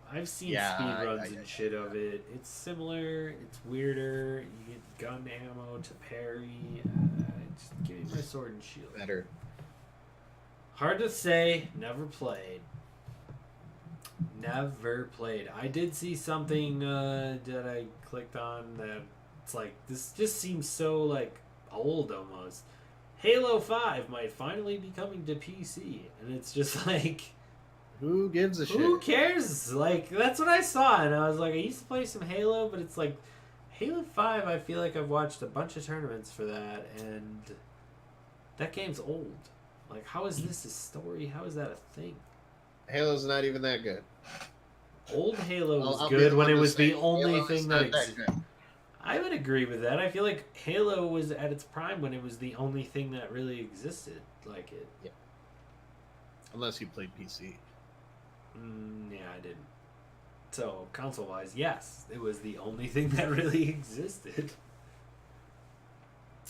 I've seen Yeah, speedruns yeah, and shit of it. It's similar. It's weirder. You get gun ammo to parry. Just give me my sword and shield. Better. Hard to say. Never played. I did see something that I clicked on that it's like, this just seems so like old almost. Halo 5 might finally be coming to PC. And it's just like, Who gives a shit? who cares? Like, that's what I saw, and I was like, I used to play some Halo, but it's like, Halo 5, I feel like I've watched a bunch of tournaments for that, and that game's old. Like, how is this a story? How is that a thing? Halo's not even that good. Old Halo was I'll be good the when one it to was the say only Halo is thing not that existed. good. I would agree with that. I feel like Halo was at its prime when it was the only thing that really existed like it. Yeah. Unless you played PC. Yeah, I didn't. So, console-wise, yes, it was the only thing that really existed.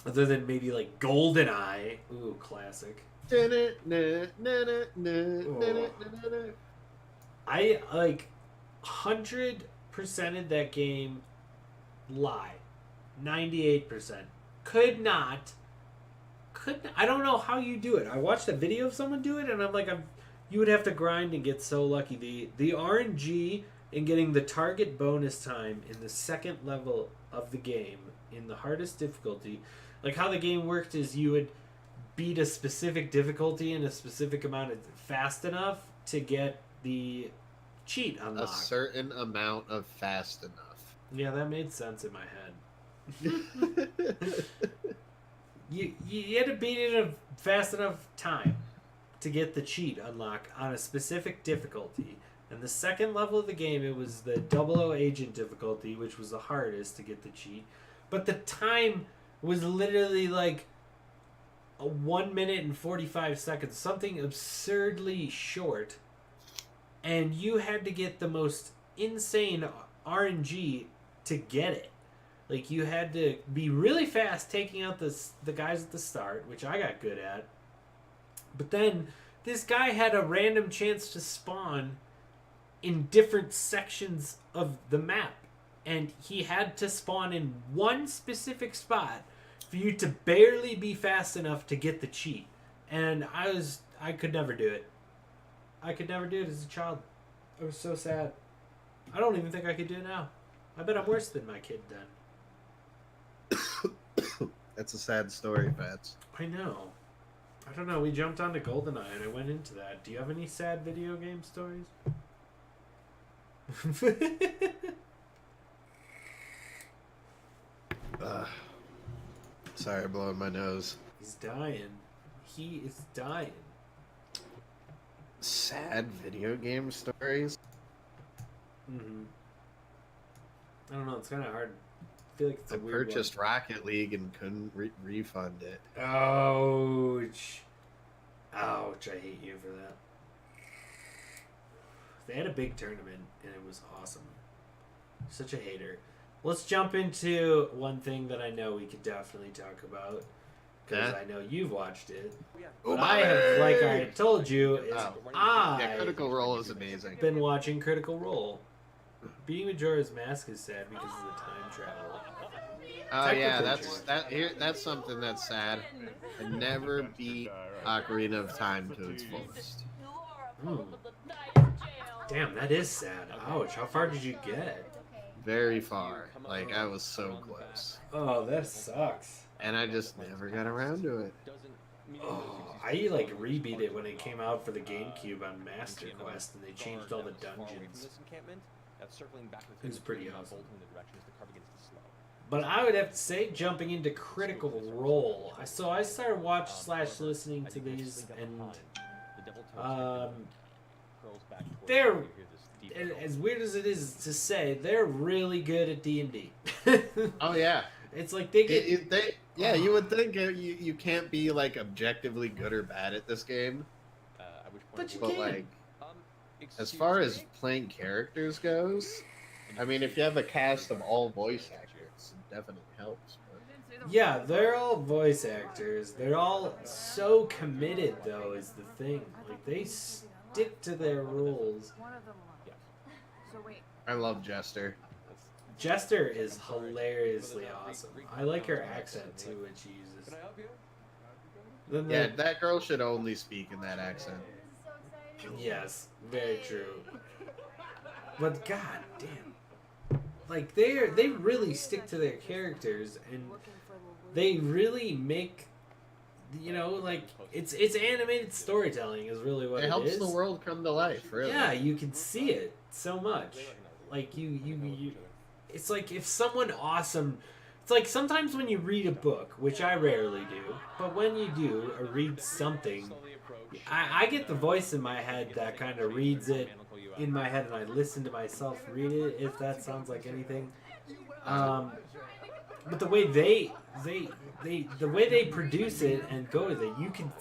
Other than maybe, like, GoldenEye. Ooh, classic. I, like, 100%ed that game lie. 98%. Could not. I don't know how you do it. I watched a video of someone do it, and I'm like, you would have to grind and get so lucky. The RNG in getting the target bonus time in the second level of the game in the hardest difficulty, like how the game worked is you would beat a specific difficulty in a specific amount of fast enough to get the cheat A unlocked. certain amount of fast enough. Yeah, that made sense in my head. You had to beat it in a fast enough time to get the cheat unlock on a specific difficulty. And the second level of the game, it was the 00 agent difficulty, which was the hardest to get the cheat. But the time was literally like 1 minute and 45 seconds, something absurdly short. And you had to get the most insane RNG to get it. Like, you had to be really fast taking out the guys at the start, which I got good at. But then this guy had a random chance to spawn in different sections of the map. And he had to spawn in one specific spot for you to barely be fast enough to get the cheat. And I could never do it. I could never do it as a child. I was so sad. I don't even think I could do it now. I bet I'm worse than my kid then. That's a sad story, Fats. I know. I don't know. We jumped onto GoldenEye and I went into that. Do you have any sad video game stories? Sorry, I'm blowing my nose. He's dying. He is dying. Sad video game stories? Mm-hmm. I don't know. It's kind of hard. I feel like it's a I weird purchased Rocket League and couldn't refund it. one. Ouch. Ouch. I hate you for that. They had a big tournament and it was awesome. Such a hater. Let's jump into one thing that I know we could definitely talk about. Because I know you've watched it. But I have, like I told you, is Yeah, Critical Role is amazing. been watching Critical Role. Beating Majora's Mask is sad because of the time travel. Oh yeah, Technically that's something that's sad. I never beat Ocarina of Time to its fullest. Damn, that is sad. Ouch. How far did you get? Very far. Like, I was so close. Oh, that sucks. And I just never got around to it. Oh, I like rebeat it when it came out for the GameCube on Master Quest, and they changed all the dungeons. It was pretty awesome. But I would have to say, jumping into Critical Role. So I started listening to these, and they're, as weird as it is to say, they're really good at D&D. Oh yeah. It's like they get. You would think you can't be like objectively good or bad at this game. But you But can. like, as far as playing characters goes, I mean, if you have a cast of all voice actors, it definitely helps. But... Yeah, they're all voice actors. They're all so committed, though, is the thing. Like, they stick to their roles. I love Jester. Jester is hilariously awesome. I like her accent, too, when she uses. Then Yeah, that girl should only speak in that accent. Yes, very true. But god damn. Like, they really stick to their characters, and they really make, you know, like, it's animated storytelling is really what it is. It helps the world come to life, really. Yeah, you can see it so much. Like, you it's like if someone awesome... It's like sometimes when you read a book, which I rarely do, but when you do, or read something, I get the voice in my head that kind of reads it in my head, and I listen to myself read it, if that sounds like anything. But the way the way they produce it and go with it,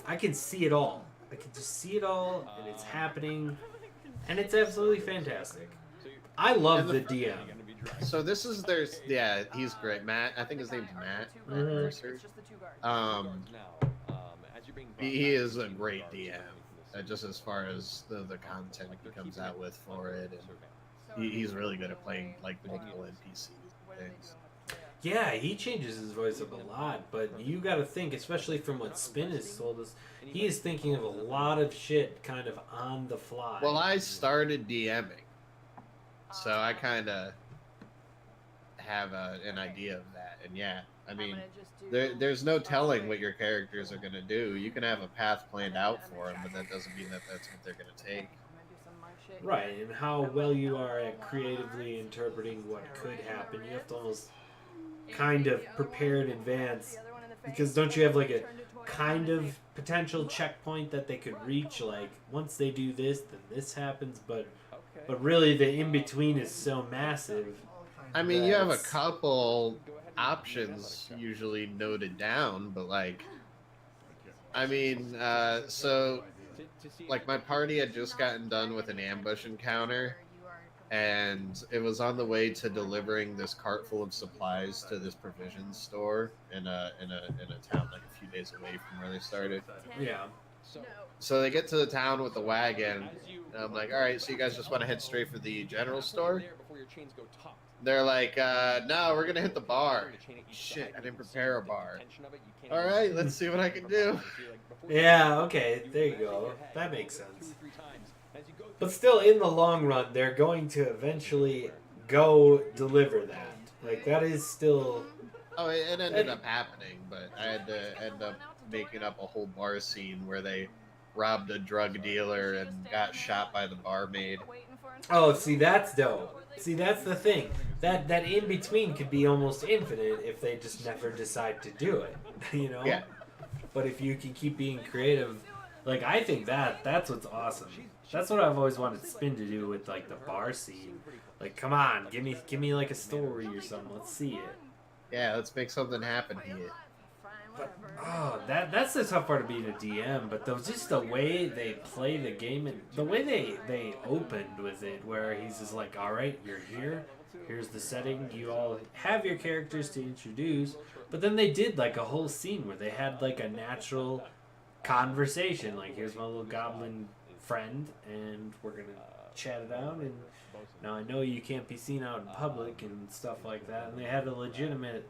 I can see it all. I can just see it all, and it's happening, and it's absolutely fantastic. I love the DM. So this is he's great. Matt, I think his name's Matt. Mercer. He is a great DM. Just as far as the content he comes out with for it, and he's really good at playing like multiple NPCs and things. Yeah, he changes his voice up a lot, but you got to think, especially from what Spin has told us, he is thinking of a lot of shit kind of on the fly. Well, I started DMing, so I kind of have an idea of that, and yeah, I mean, there's no telling what your characters are gonna do. You can have a path planned out for them, but that doesn't mean that that's what they're gonna take. Right, and how well you are at creatively interpreting what could happen, you have to almost kind of prepare in advance, because don't you have like a kind of potential checkpoint that they could reach, like once they do this, then this happens, but really the in-between is so massive. I mean, you have a couple options usually noted down, but like, I mean, so like my party had just gotten done with an ambush encounter, and it was on the way to delivering this cart full of supplies to this provisions store in a town like a few days away from where they started. Yeah. So they get to the town with the wagon, and I'm like, all right, so you guys just want to head straight for the general store? They're like, no, we're gonna hit the bar. Shit, I didn't prepare a bar. All right, let's see what I can do. Yeah, okay, there you go. That makes sense. But still, in the long run, they're going to eventually go deliver that. Like, that is still Oh, it ended up happening, but I had to end up making up a whole bar scene where they robbed a drug dealer and got shot by the barmaid. Oh, see, that's dope. See, that's the thing. That in between could be almost infinite if they just never decide to do it, you know. Yeah. But if you can keep being creative, like I think that's what's awesome. That's what I've always wanted Spin to do with like the bar scene. Like, come on, give me like a story or something. Let's see it. Yeah, let's make something happen here. But oh, that's the tough part of being a DM. But just the way they play the game and the way they opened with it, where he's just like, all right, you're here. Here's the setting. You all have your characters to introduce. But then they did like a whole scene where they had like a natural conversation. Like, here's my little goblin friend, and we're gonna chat it out. And now I know you can't be seen out in public and stuff like that. And they had a legitimate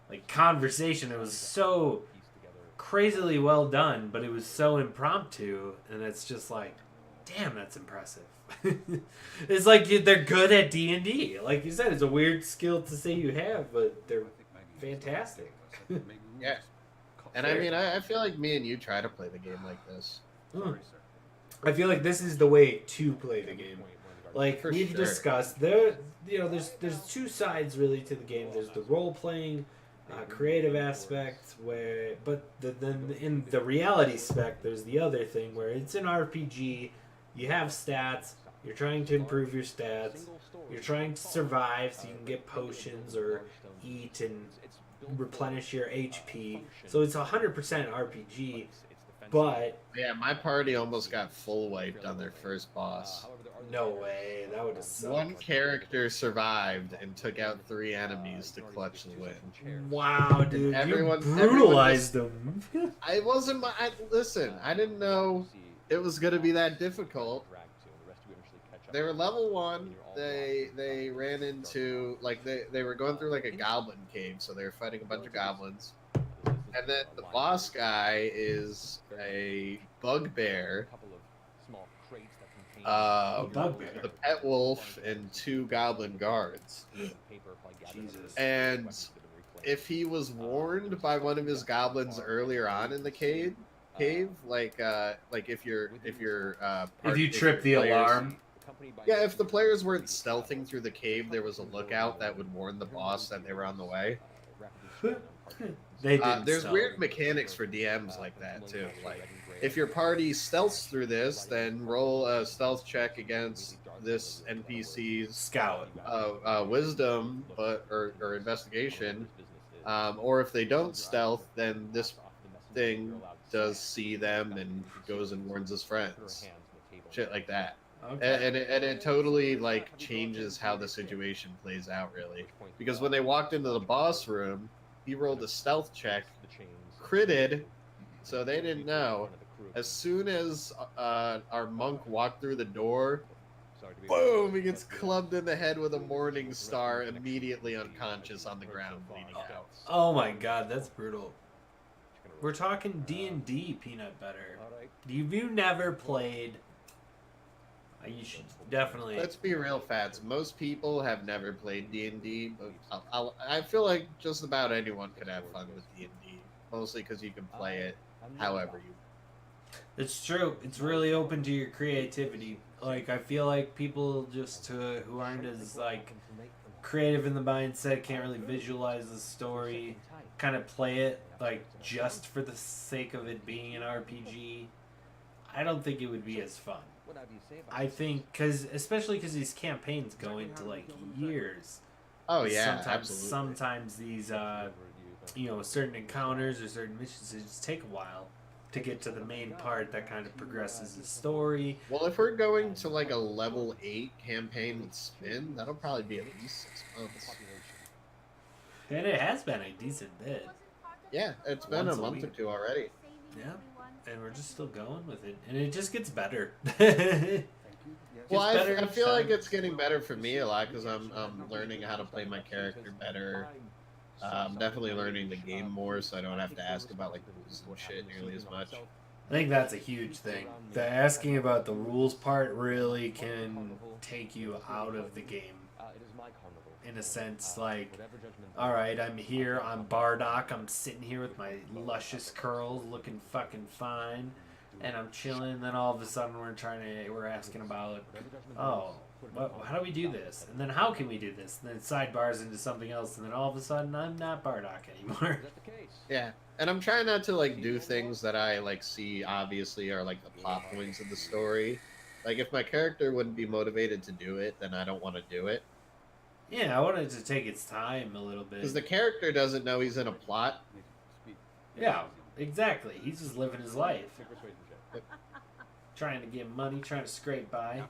like conversation. It was so crazily well done, but it was so impromptu, and it's just like, damn, that's impressive. It's like they're good at D&D. Like you said, it's a weird skill to say you have, but they're fantastic. Yeah. And I mean, I feel like me and you try to play the game like this. I feel like this is the way to play the game. Like For we've sure. discussed, there's two sides really to the game. There's the role playing, creative aspect, then in the reality spec, there's the other thing where it's an RPG. You have stats. You're trying to improve your stats. You're trying to survive so you can get potions or eat and replenish your HP. So it's 100% RPG. But Yeah, my party almost got full wiped on their first boss. no way, that would have sucked. One character survived and took out 3 enemies to clutch the win. Wow, dude, Everyone- you brutalized them. I wasn't. Listen, I didn't know it was gonna be that difficult. They were level 1. They ran into like they were going through like a goblin cave, so they were fighting a bunch of goblins. And then the boss guy is a bugbear, Bugbear. the pet wolf, and 2 goblin guards. Jesus. And if he was warned by one of his goblins earlier on in the cave, like if you trip the alarm. Yeah, if the players weren't stealthing through the cave, there was a lookout that would warn the boss that they were on the way. They didn't There's sell. weird mechanics for DMs like that too. Like, if your party stealths through this, then roll a stealth check against this NPC's Scout. wisdom, or investigation. Or if they don't stealth, then this thing does see them and goes and warns his friends. Shit like that. Okay. And it totally like changes how the situation plays out, really. Because when they walked into the boss room, he rolled a stealth check, critted, so they didn't know. As soon as our monk walked through the door, boom, he gets clubbed in the head with a morning star, immediately unconscious on the ground, bleeding out. Oh my god, that's brutal. We're talking D&D, Peanut Butter. You never played... You should definitely... Let's be real, Fats. Most people have never played D&D, but I feel like just about anyone could have fun with D&D. Mostly because you can play it however you want. It's true. It's really open to your creativity. Like, I feel like people just who aren't as, like, creative in the mindset, can't really visualize the story, kind of play it, like, just for the sake of it being an RPG. I don't think it would be as fun. I think, especially because these campaigns go into, like, years. Oh, yeah, absolutely. Sometimes these, certain encounters or certain missions, they just take a while to get to the main part that kind of progresses the story. Well, if we're going to like a level 8 campaign with Spin, that'll probably be at least 6 months. And it has been a decent bit. Yeah, it's been Once a a month or week. 2 already. Yeah. And we're just still going with it. And it just gets better. Well, better I each feel like time. it's getting better for me a lot because I'm learning how to play my character better. I'm definitely learning the game more, so I don't have to ask about like the rules and shit nearly as much. I think that's a huge thing. The asking about the rules part really can take you out of the game. in a sense. Like, all right, I'm here, I'm Bardock, I'm sitting here with my luscious curls, looking fucking fine, and I'm chilling. And then all of a sudden, we're asking about, oh, how do we do this? And then how can we do this? And then sidebars into something else, and then all of a sudden, I'm not Bardock anymore. Yeah, and I'm trying not to like do things that I like see obviously are like the plot points of the story. Like if my character wouldn't be motivated to do it, then I don't want to do it. Yeah, I wanted to take its time a little bit. Because the character doesn't know he's in a plot. Yeah, exactly. He's just living his life. Trying to get money, trying to scrape by.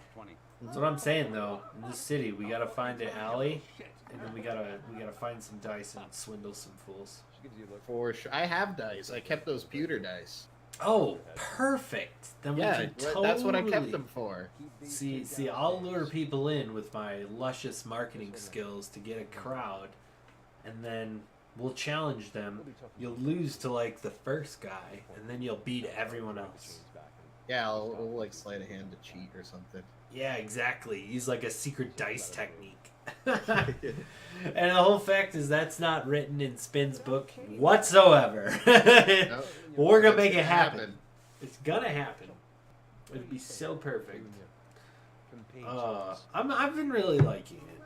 That's what I'm saying though. In this city, we gotta find an alley, and then we gotta find some dice and swindle some fools. For sure. I have dice. I kept those pewter dice. Oh, perfect. Then Yeah, we can totally... that's what I kept them for. See, I'll lure people in with my luscious marketing skills to get a crowd, and then we'll challenge them. You'll lose to like the first guy, and then you'll beat everyone else. Yeah, I'll like sleight of hand to cheat or something. Yeah, exactly. Use like a secret dice technique. And the whole fact is that's not written in Spin's book whatsoever. No, We're gonna make it happen. It's gonna happen. It'd be so perfect. I've been really liking it.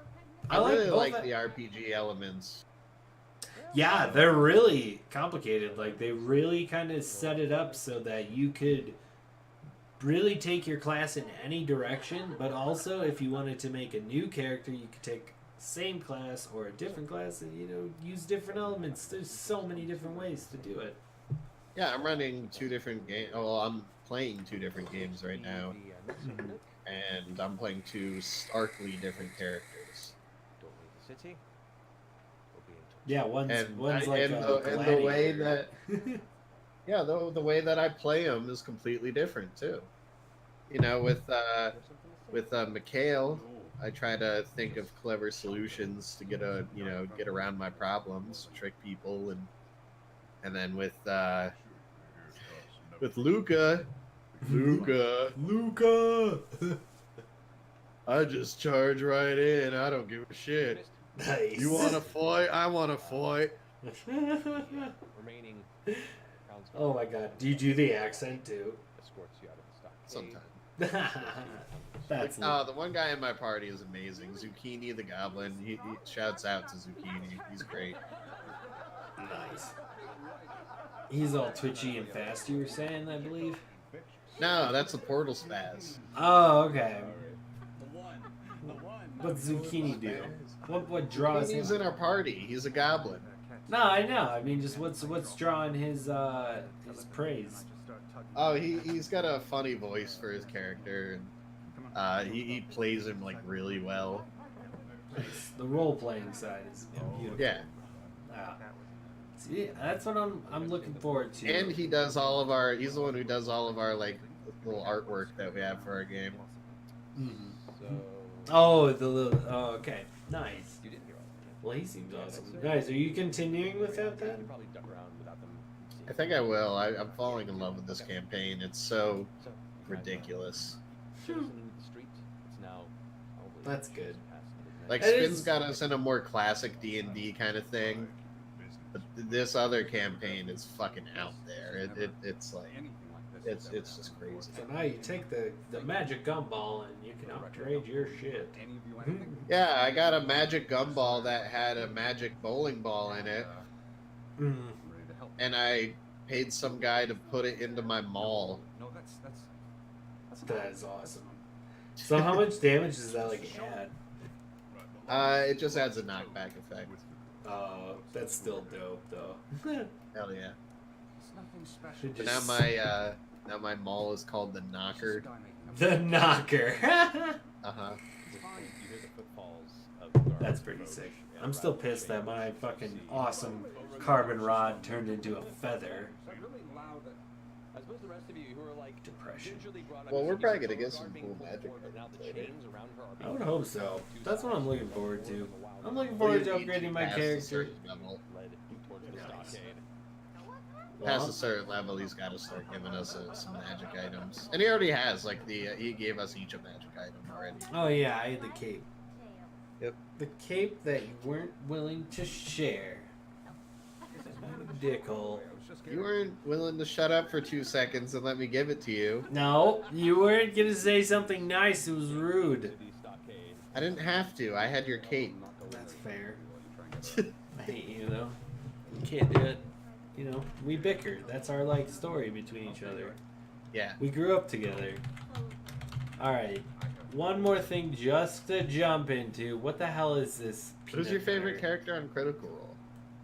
I really like both the RPG elements. Yeah, they're really complicated. Like they really kind of set it up so that you could really take your class in any direction, but also if you wanted to make a new character, you could take the same class or a different class and, you know, use different elements. There's so many different ways to do it. Yeah, I'm running 2 different games. Oh, well, I'm playing 2 different games right now. And I'm playing 2 starkly different characters. Yeah, one's And like the way that yeah, the way that I play them is completely different too. You know, with Mikhail, I try to think of clever solutions to get around my problems, trick people, and then with Luca, I just charge right in. I don't give a shit. Nice. You want to fight? I want to fight. Remaining Oh my god, do you do the accent too? escorts you out of the stockade. Sometimes. That's The one guy in my party is amazing. Zucchini the Goblin. He shouts out to Zucchini. He's great. nice. He's all twitchy and fast, you were saying, I believe? No, that's a portal spaz. Oh, okay. What's Zucchini do? What draws He's him? in our party. He's a goblin. No, I know. I mean, just what's drawing his praise? Oh, he's got a funny voice for his character, and he plays him like really well. Nice. The role playing side is beautiful. Yeah, See, that's what I'm looking forward to. and he does all of our. He's the one who does all of our like little artwork that we have for our game. Mhm. So Oh, the little. Oh, okay. Nice. you didn't hear all of it. Well, he seems awesome. Guys, are you continuing with that You then? probably duck around without them. I think I will. I'm falling in love with this campaign. It's so So, ridiculous. citizen of the street. It's now probably That's good. past midnight. Like It Spin's is- got us in a more classic D&D kind of thing, but this other campaign is fucking out there. It's like it's just crazy. So now you take the magic gumball and you can upgrade your shit. Yeah, I got a magic gumball that had a magic bowling ball in it, Mm. and I paid some guy to put it into my maul. That is awesome. So how much damage does that like add? It just adds a knockback effect. That's still dope though. Hell yeah! Should But just- now my maul is called the Knocker. The knocker. Uh huh. You hear the footfalls of the guards That's pretty approach. sick. Yeah, I'm still pissed that my fucking awesome carbon rod turned into a feather. I suppose the rest of you who are like Depression. gingerly brought up Well, we're to probably you gonna get are some being cool pulled magic forward, now the later. chains around her are I being would hope so. That's what I'm looking forward to. I'm looking Well, forward to you need upgrading my pass a character. certain level. led towards the Nice. stockade. Past a certain level, he's got to start giving us some magic items, and he already has. Like he gave us each a magic item already. Oh yeah, I had the cape. Yep. The cape that you weren't willing to share. Dickhole. You weren't willing to shut up for 2 seconds and let me give it to you. No, you weren't gonna say something nice. It was rude. I didn't have to. I had your cape. That's fair. I hate you though. You can't do it. You know, we bicker. That's our like story between each other. Yeah. We grew up together. All right. One more thing just to jump into. What the hell is this? Who's your favorite Peanut character on Critical Role?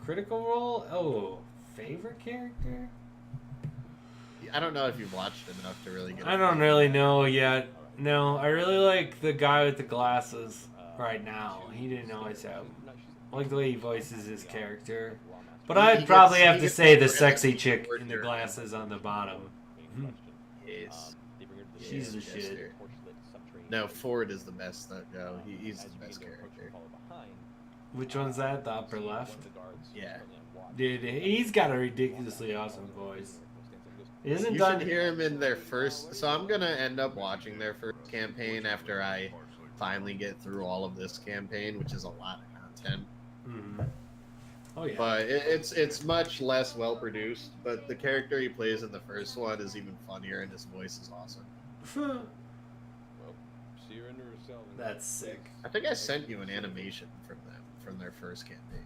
Critical Role? Oh, favorite character? I don't know if you've watched him enough to really get. I don't really know yet. No, I really like the guy with the glasses right now. He didn't always have. I like the way he voices his character. But I'd probably have to say the sexy chick in the glasses on the bottom. Yes. She's the shit. No, Ford is the best. No, he's the best character. Which one's that? The upper left? Yeah. Dude, he's got a ridiculously awesome voice. It isn't You done. should hear him in their first. So I'm gonna end up watching their first campaign after I finally get through all of this campaign, which is a lot of content. Mhm. Oh yeah. But it's much less well produced. But the character he plays in the first one is even funnier, and his voice is awesome. That's sick. I think I sent you an animation from them from their first campaign.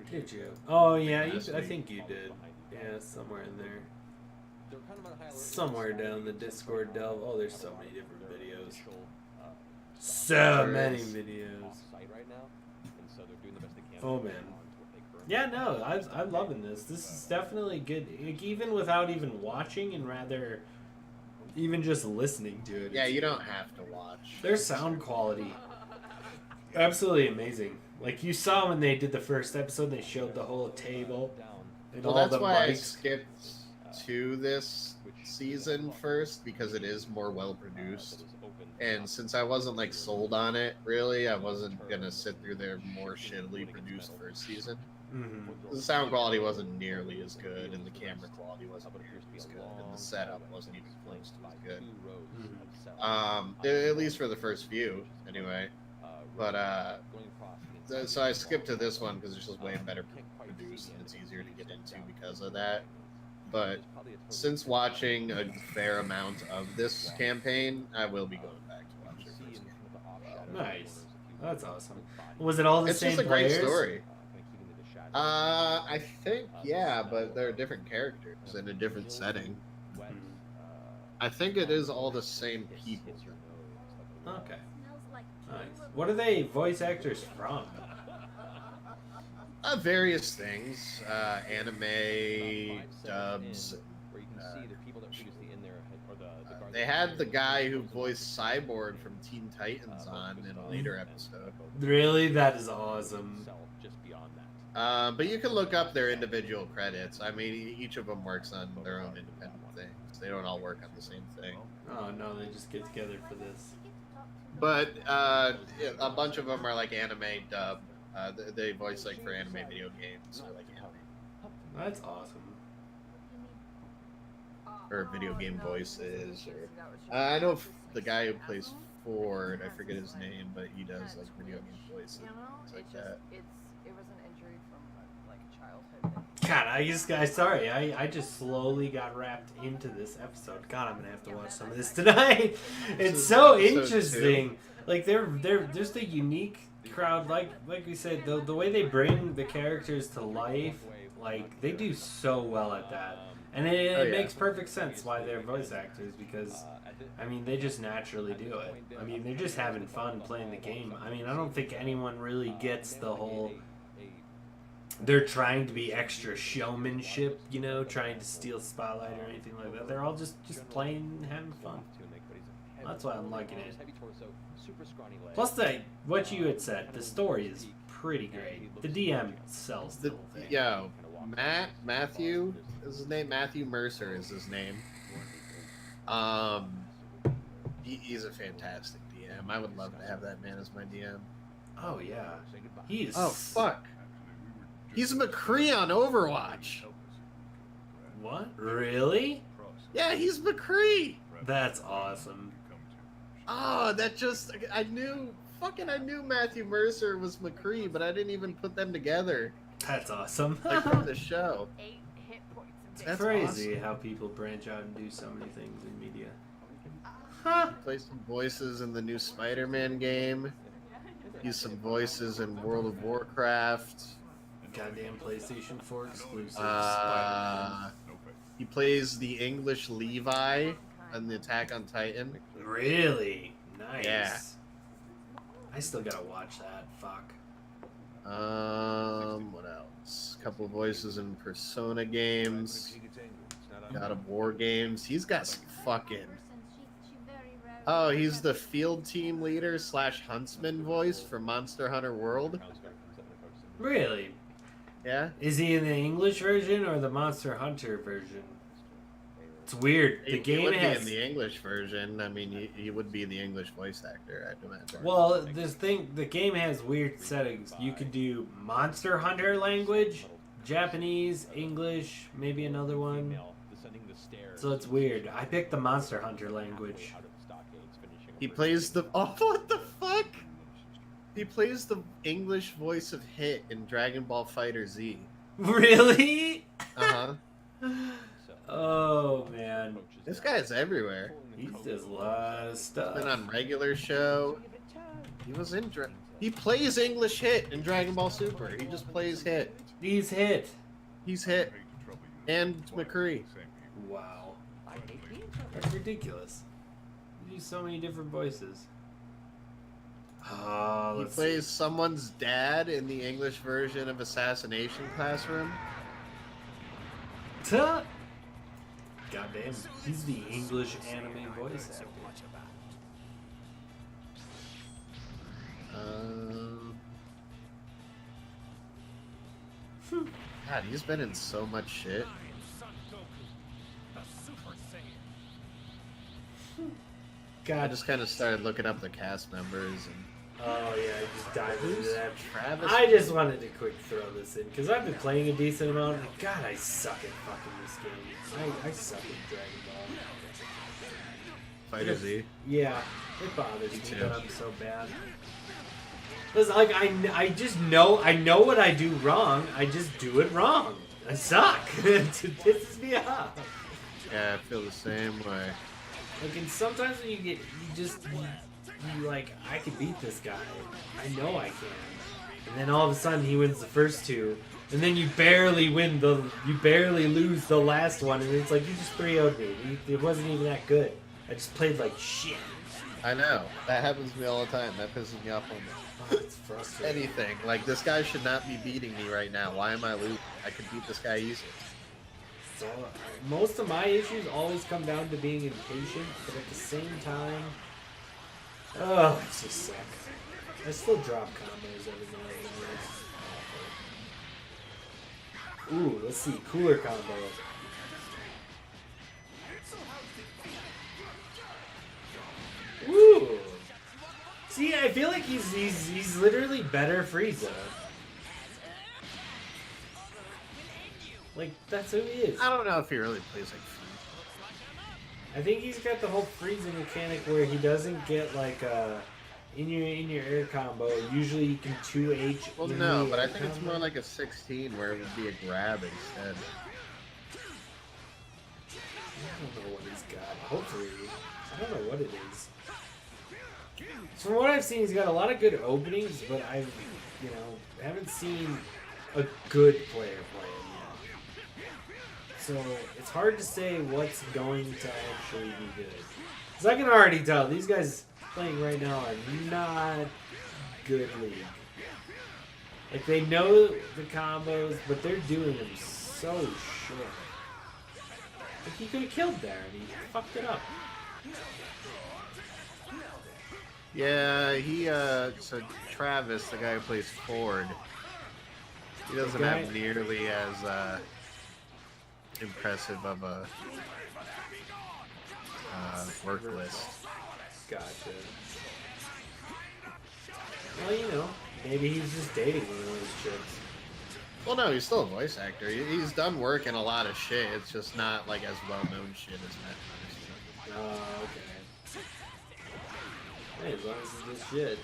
Did you? Oh yeah, Last I week. think you did. Yeah, somewhere in there. Somewhere down the Discord delve. Oh, there's so many different videos. So There many is. videos. Oh man. Yeah, no, I'm loving this. This is definitely good. Like, even without even watching, and rather, even just listening to it. Yeah, it's- you don't have to watch. Their sound quality, absolutely amazing. Like you saw when they did the first episode, they showed the whole table and Well, all that's the why I mics. skipped to this season first, because it is more well produced. And since I wasn't like sold on it, really, I wasn't gonna sit through their more shittily produced first season. Mhm. The sound quality wasn't nearly as good, and the camera quality wasn't nearly as good, and the setup wasn't even close to as good. At least for the first few, anyway. But so I skipped to this one because it's just way better produced, and it's easier to get into because of that. But since watching a fair amount of this campaign, I will be going back to watch their first campaign. Nice. That's awesome. Was it all the It's same just a great players? story. I think, yeah, but they're different characters in a different setting. I think it is all the same people. Okay. Nice. What are they voice actors from? Various things, anime, dubs. They had the guy who voiced Cyborg from Teen Titans on in a later episode. Really? That is awesome. But you can look up their individual credits. I mean, each of them works on their own independent things. They don't all work on the same thing. Oh no, they just get together for this. But a bunch of them are like anime dub. They voice like for anime video games or like anime That's awesome. or video game voices. Or I know the guy who plays Ford. I forget his name, but he does like video game voices, things like that. It was an injury from like childhood. God, I just slowly got wrapped into this episode. God, I'm gonna have to watch some of this tonight. It's so episode interesting. Like they're just a unique crowd. Like we said, the way they bring the characters to life, like they do so well at that. And it yeah. makes perfect sense why they're voice actors, because I mean they just naturally do it. I mean they're just having fun playing the game. I mean I don't think anyone really gets the whole they're trying to be extra showmanship, you know, trying to steal spotlight or anything like that. They're all just playing and having fun. That's why I'm liking it. Plus what you had said, the story is pretty great. The DM sells the whole thing. Yeah, Matthew is his name. Matthew Mercer is his name. He's a fantastic DM. I would love to have that man as my DM. Oh yeah, he is. Oh fuck, he's McCree on Overwatch. What? Really? Yeah, he's McCree. That's awesome. Oh, that just I knew I knew Matthew Mercer was McCree, but I didn't even put them together. That's awesome. Like from the show. 8 hit points and That's That's crazy awesome. how people branch out and do so many things in media. Huh? Play some voices in the new Spider-Man game. Use some voices in World of Warcraft. Goddamn PlayStation 4 exclusive. He plays the English Levi on the Attack on Titan. Really? Nice. Yeah. I still gotta watch that. Fuck. What else? A couple voices in Persona games. God of War games. He's got some fucking. Oh, he's the field team leader / huntsman voice for Monster Hunter World. Really? Yeah. Is he in the English version or the Monster Hunter version? It's weird. The He game would has. be in the English version. I mean, he would be the English voice actor, I'd imagine. Well, the game has weird settings. You could do Monster Hunter language, Japanese, English, maybe another one. So it's weird. I picked the Monster Hunter language. He plays the. Oh, what the fuck? He plays the English voice of Hit in Dragon Ball Fighter Z. Really? Uh huh. Oh man, This guy's everywhere. he does a lot of stuff. Been on regular show. He was in. He plays English Hit in Dragon Ball Super. He just plays Hit. He's hit. He's Hit. And McCree. Wow, that's ridiculous. You do so many different voices. Oh, He let's plays someone's dad in the English version of Assassination Classroom. see. Goddamn, he's the English anime voice actor. God, he's been in so much shit. I God, just kind of started looking up the cast members and oh yeah, I just dived into that. Travis. I just wanted to quick throw this in because I've been playing a decent amount. And God, I suck at fucking this game. I suck at Dragon Ball. Fighter Z. Yeah, it bothers me too. that I'm so bad. Cause like I just know what I do wrong. I just do it wrong. I suck. It pisses me off. Yeah, I feel the same way. Like, and sometimes when you like, I can beat this guy. I know I can. And then all of a sudden he wins the first two. And then you barely lose the last one. And it's like, you just 3-0'd me. It wasn't even that good. I just played like shit. I know. That happens to me all the time. That pisses me off on Oh, it's frustrating. anything. Like, this guy should not be beating me right now. Why am I losing? I could beat this guy easily. So, most of my issues always come down to being impatient, but at the same time, oh, it's just suck. I still drop combos every now and then. It's awful. Ooh, let's see, cooler combo. Ooh. See, I feel like he's literally better Frieza. Like, that's who he is. I don't know if he really plays like I think he's got the whole freezing mechanic where he doesn't get like in your air combo. Usually you can 2H. Well, in no, the but I air think it's combo. more like a 16 where it would be a grab instead. I don't know what he's got. Hopefully, I don't know what it is. From what I've seen, he's got a lot of good openings, but I haven't seen a good player play him yet. So it's hard to say what's going to actually be good. Because I can already tell these guys playing right now are not good league. Like, they know the combos, but they're doing them so short. Like, he could have killed there, and he fucked it up. Yeah, so Travis, the guy who plays Ford, he doesn't The guy- have nearly as impressive of a work list. Gotcha. Well, maybe he's just dating one of those chicks. Well, no, he's still a voice actor. He's done work in a lot of shit. It's just not like as well-known shit as Matt. Oh, okay. Hey, as long as it's good shit.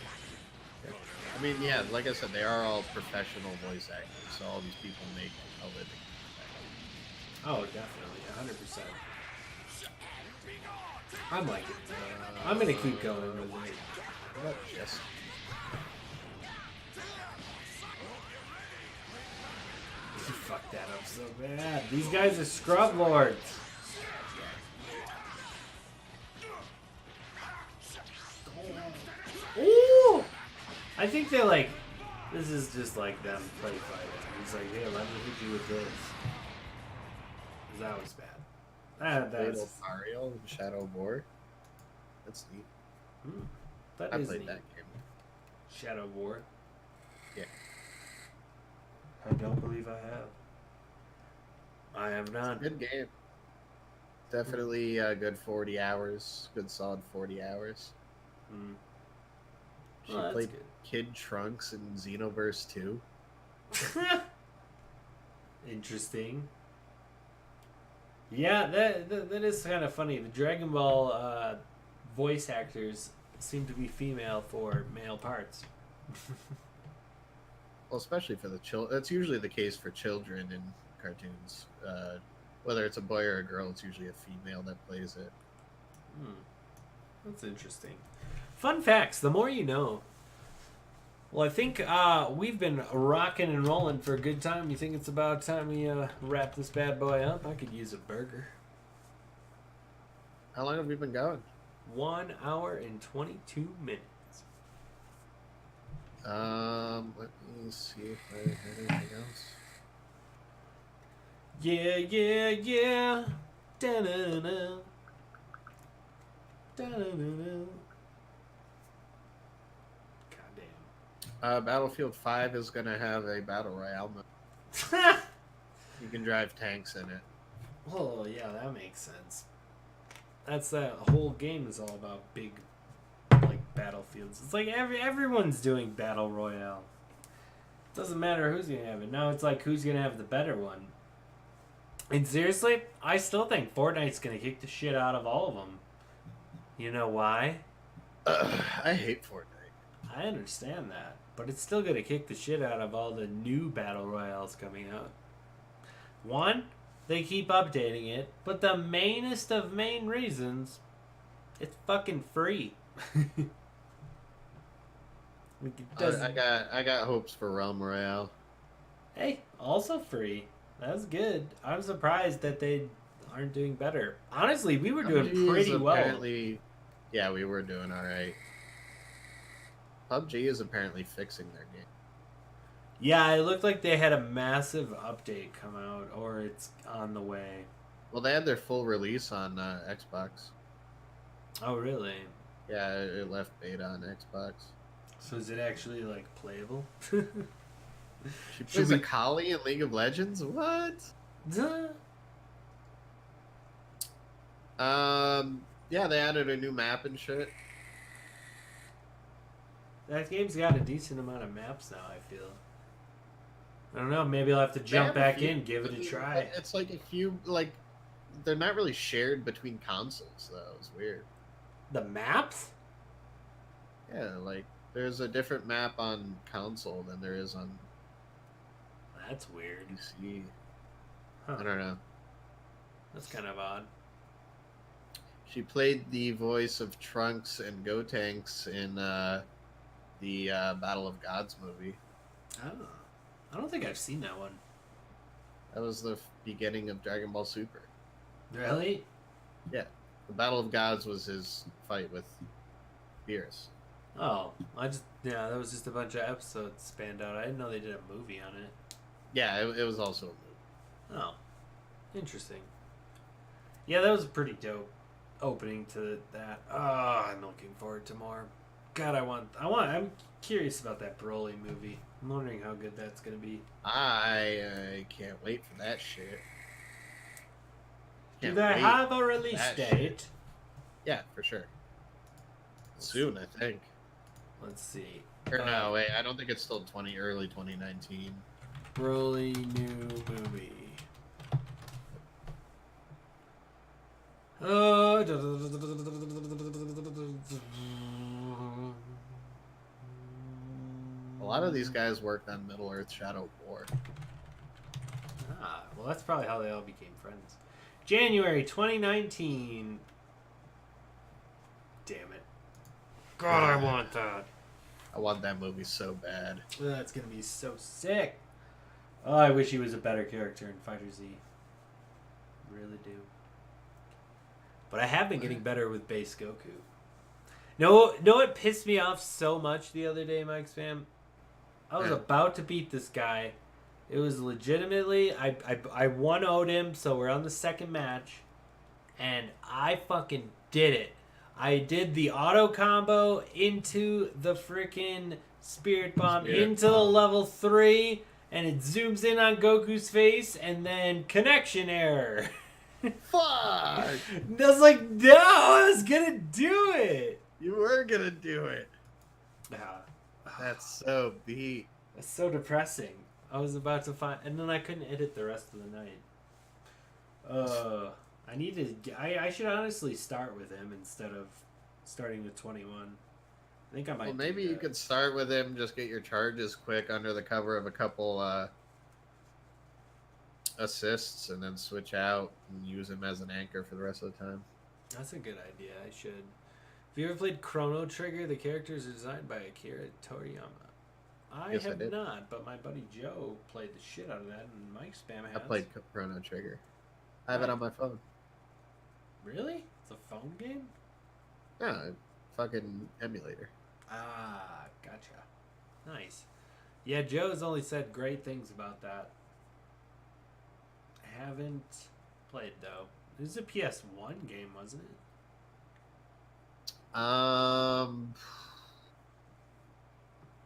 I mean, yeah, like I said, they are all professional voice actors, so all these people make a living. Oh, definitely, 100%. I'm liking it. I'm gonna keep going with it. What about Jesse? You fucked that up so bad. These guys are scrub lords. Ooh! I think they're like, this is just like them play fighting. He's like, here, let me hit you with this. 'Cause that was bad. That's Fatal Ariel and Shadow War. That's neat. that I is played neat. that game. Shadow War. Yeah. I don't believe I have. I have not. Good game. Definitely a good 40 hours. Good solid 40 hours. Mm. She Well, that's played good. Kid Trunks in Xenoverse 2. Interesting. Yeah, that is kind of funny. The Dragon Ball voice actors seem to be female for male parts. Well, especially for the children. That's usually the case for children in cartoons. Whether it's a boy or a girl, it's usually a female that plays it. That's interesting. Fun facts. The more you know. Well, I think we've been rocking and rolling for a good time. You think it's about time we wrap this bad boy up? I could use a burger. How long have we been going? 1 hour and 22 minutes. Let me see if I had anything else. Yeah. Da-na-na. Da-na-na-na. Goddamn. Battlefield 5 is going to have a battle royale mode. You can drive tanks in it. Oh, yeah, that makes sense. That's that whole game is all about big, like, battlefields. It's like everyone's doing battle royale. Doesn't matter who's gonna have it. Now it's like who's gonna have the better one. And seriously, I still think Fortnite's gonna kick the shit out of all of them. You know why? I hate Fortnite. I understand that, but it's still gonna kick the shit out of all the new battle royales coming out. One, they keep updating it, but the mainest of main reasons, it's fucking free. Like, it doesn't... I got hopes for Realm Royale. Hey, also free. That's good. I'm surprised that they aren't doing better. Honestly, we were doing PUBG pretty is well. apparently- Yeah, we were doing alright. PUBG is apparently fixing their game. Yeah, it looked like they had a massive update come out, or it's on the way. Well, they had their full release on Xbox. Oh, really? Yeah, it left beta on Xbox. So is it actually, like, playable? She plays a Kali in League of Legends? What? Duh. Yeah, they added a new map and shit. That game's got a decent amount of maps now, I feel. I don't know, maybe I'll have to jump back in, give it a try. It's like a few, like, they're not really shared between consoles, though. It's weird. The maps? Yeah, like, there's a different map on console than there is on That's weird. PC. Huh. I don't know. That's kind of odd. She played the voice of Trunks and Gotenks in the Battle of Gods movie. Oh. I don't think I've seen that one. That was the beginning of Dragon Ball Super. Really? Yeah. The Battle of Gods was his fight with Beerus. Oh, that was just a bunch of episodes spanned out. I didn't know they did a movie on it. Yeah, it was also a movie. Oh, interesting. Yeah, that was a pretty dope opening to that. Oh, I'm looking forward to more. God, I'm curious about that Broly movie. I'm wondering how good that's gonna be. I can't wait for that shit. Do Can't they wait have a for release that date? shit. Yeah, for sure. Soon, I think. Let's see. Or no, wait, I don't think it's still early 2019. Broly new movie. lot of these guys worked on Middle Earth Shadow 4. Ah, well, that's probably how they all became friends. January 2019. Damn it. God, I want that. I want that movie so bad. That's gonna be so sick. Oh, I wish he was a better character in Fighter Z. Really do. But I have been getting better with base Goku. No, what pissed me off so much the other day, MicSpam? I was about to beat this guy. It was legitimately, I 1-0'd him, so we're on the second match. And I fucking did it. I did the auto combo into the freaking Spirit Bomb, into the level 3, and it zooms in on Goku's face, and then connection error. Fuck! I was like, no, I was gonna do it. You were gonna do it. Ah, That's so beat. that's so depressing. I was about to find, and then I couldn't edit the rest of the night. I need to. I should honestly start with him instead of starting with 21. I think I might. Well, maybe do you that. could start with him, just get your charges quick under the cover of a couple assists, and then switch out and use him as an anchor for the rest of the time. That's a good idea. I should. Have you ever played Chrono Trigger? The characters are designed by Akira Toriyama. Yes, I have did. not, but my buddy Joe played the shit out of that, and Mike Spam has. I played Chrono Trigger. I have it on my phone. Really? It's a phone game? Yeah, fucking emulator. Ah, gotcha. Nice. Yeah, Joe's only said great things about that. I haven't played, though. This is a PS1 game, wasn't it?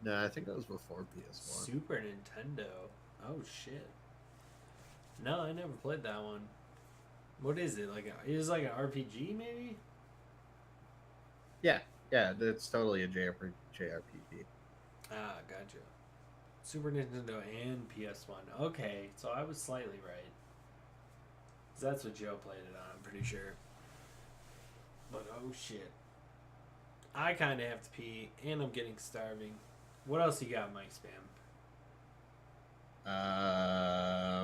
No, I think that was before PS1. Super Nintendo. Oh, shit. No, I never played that one. What is it? It was like an RPG, maybe? Yeah, it's totally a JRPG. Ah, gotcha. Super Nintendo and PS1. Okay, so I was slightly right. 'Cause that's what Joe played it on, I'm pretty sure. But oh shit. I kind of have to pee, and I'm getting starving. What else you got, Mike Spam?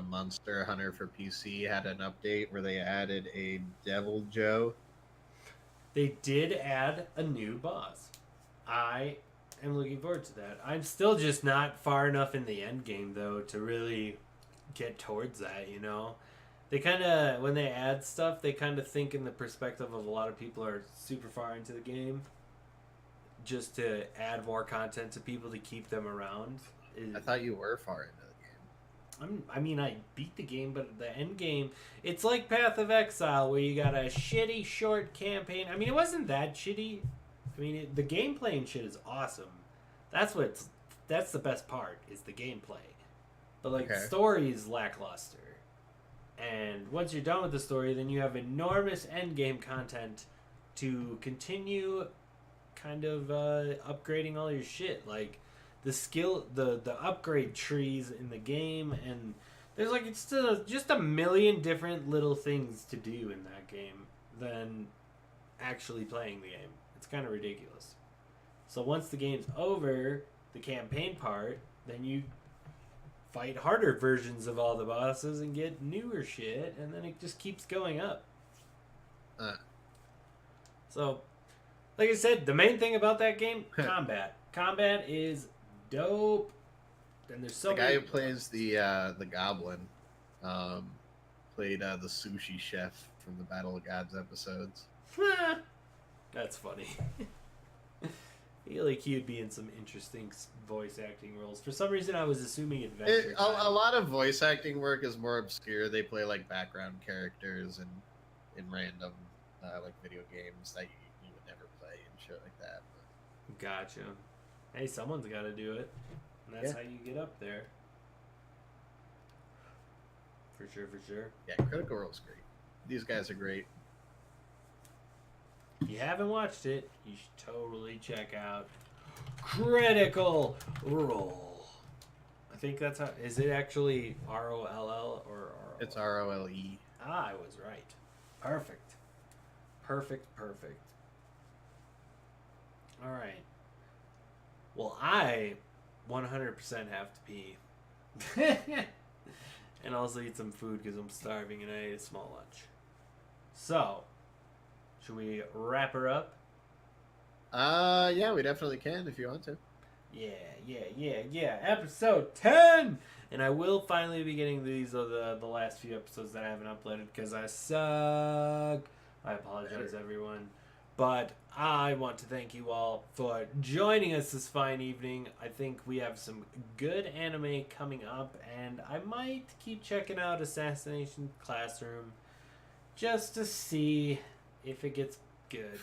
Monster Hunter for PC had an update where they added a Devil Joe. They did add a new boss. I am looking forward to that. I'm still just not far enough in the end game, though, to really get towards that, you know? They kind of, when they add stuff, they kind of think in the perspective of a lot of people are super far into the game, just to add more content to people to keep them around. I thought you were far into the game. I mean, I beat the game, but the end game, it's like Path of Exile, where you got a shitty short campaign. I mean, it wasn't that shitty. I mean, the gameplay and shit is awesome. That's the best part, is the gameplay. But the story is lackluster. And once you're done with the story, then you have enormous end game content to continue kind of upgrading all your shit. Like the upgrade trees in the game, and there's it's still just a million different little things to do in that game than actually playing the game. It's kind of ridiculous. So once the game's over, the campaign part, then you fight harder versions of all the bosses and get newer shit, and then it just keeps going up. So, like I said, the main thing about that game, combat. Combat is dope. And there's so the guy many... who plays the goblin played the sushi chef from the Battle of Gods episodes. That's funny. I feel like he would be in some interesting voice acting roles. For some reason, I was assuming Adventure A lot of voice acting work is more obscure. They play background characters and in random video games that you would never play and shit like that. But... Gotcha. Hey, someone's got to do it. And that's how you get up there. For sure. Yeah, Critical Role's great. These guys are great. If you haven't watched it, you should totally check out Critical Role. I think that's how... Is it actually R-O-L-L or R-O-L? It's ROLE. I was right. Perfect. All right. Well, I 100% have to pee. And also eat some food because I'm starving and I ate a small lunch. So, should we wrap her up? Yeah, we definitely can if you want to. Yeah. Episode 10! And I will finally be getting these are the last few episodes that I haven't uploaded because I suck. I apologize, everyone. But I want to thank you all for joining us this fine evening. I think we have some good anime coming up, and I might keep checking out Assassination Classroom just to see if it gets good.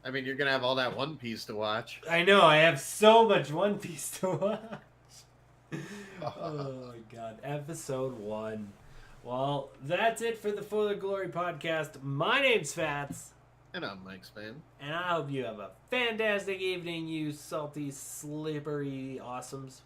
I mean, you're gonna have all that One Piece to watch. I know, I have so much One Piece to watch. Oh my god, episode 1. Well, that's it for the For the Glory podcast. My name's Fats. And I'm MicSpam. And I hope you have a fantastic evening, you salty, slippery awesomes.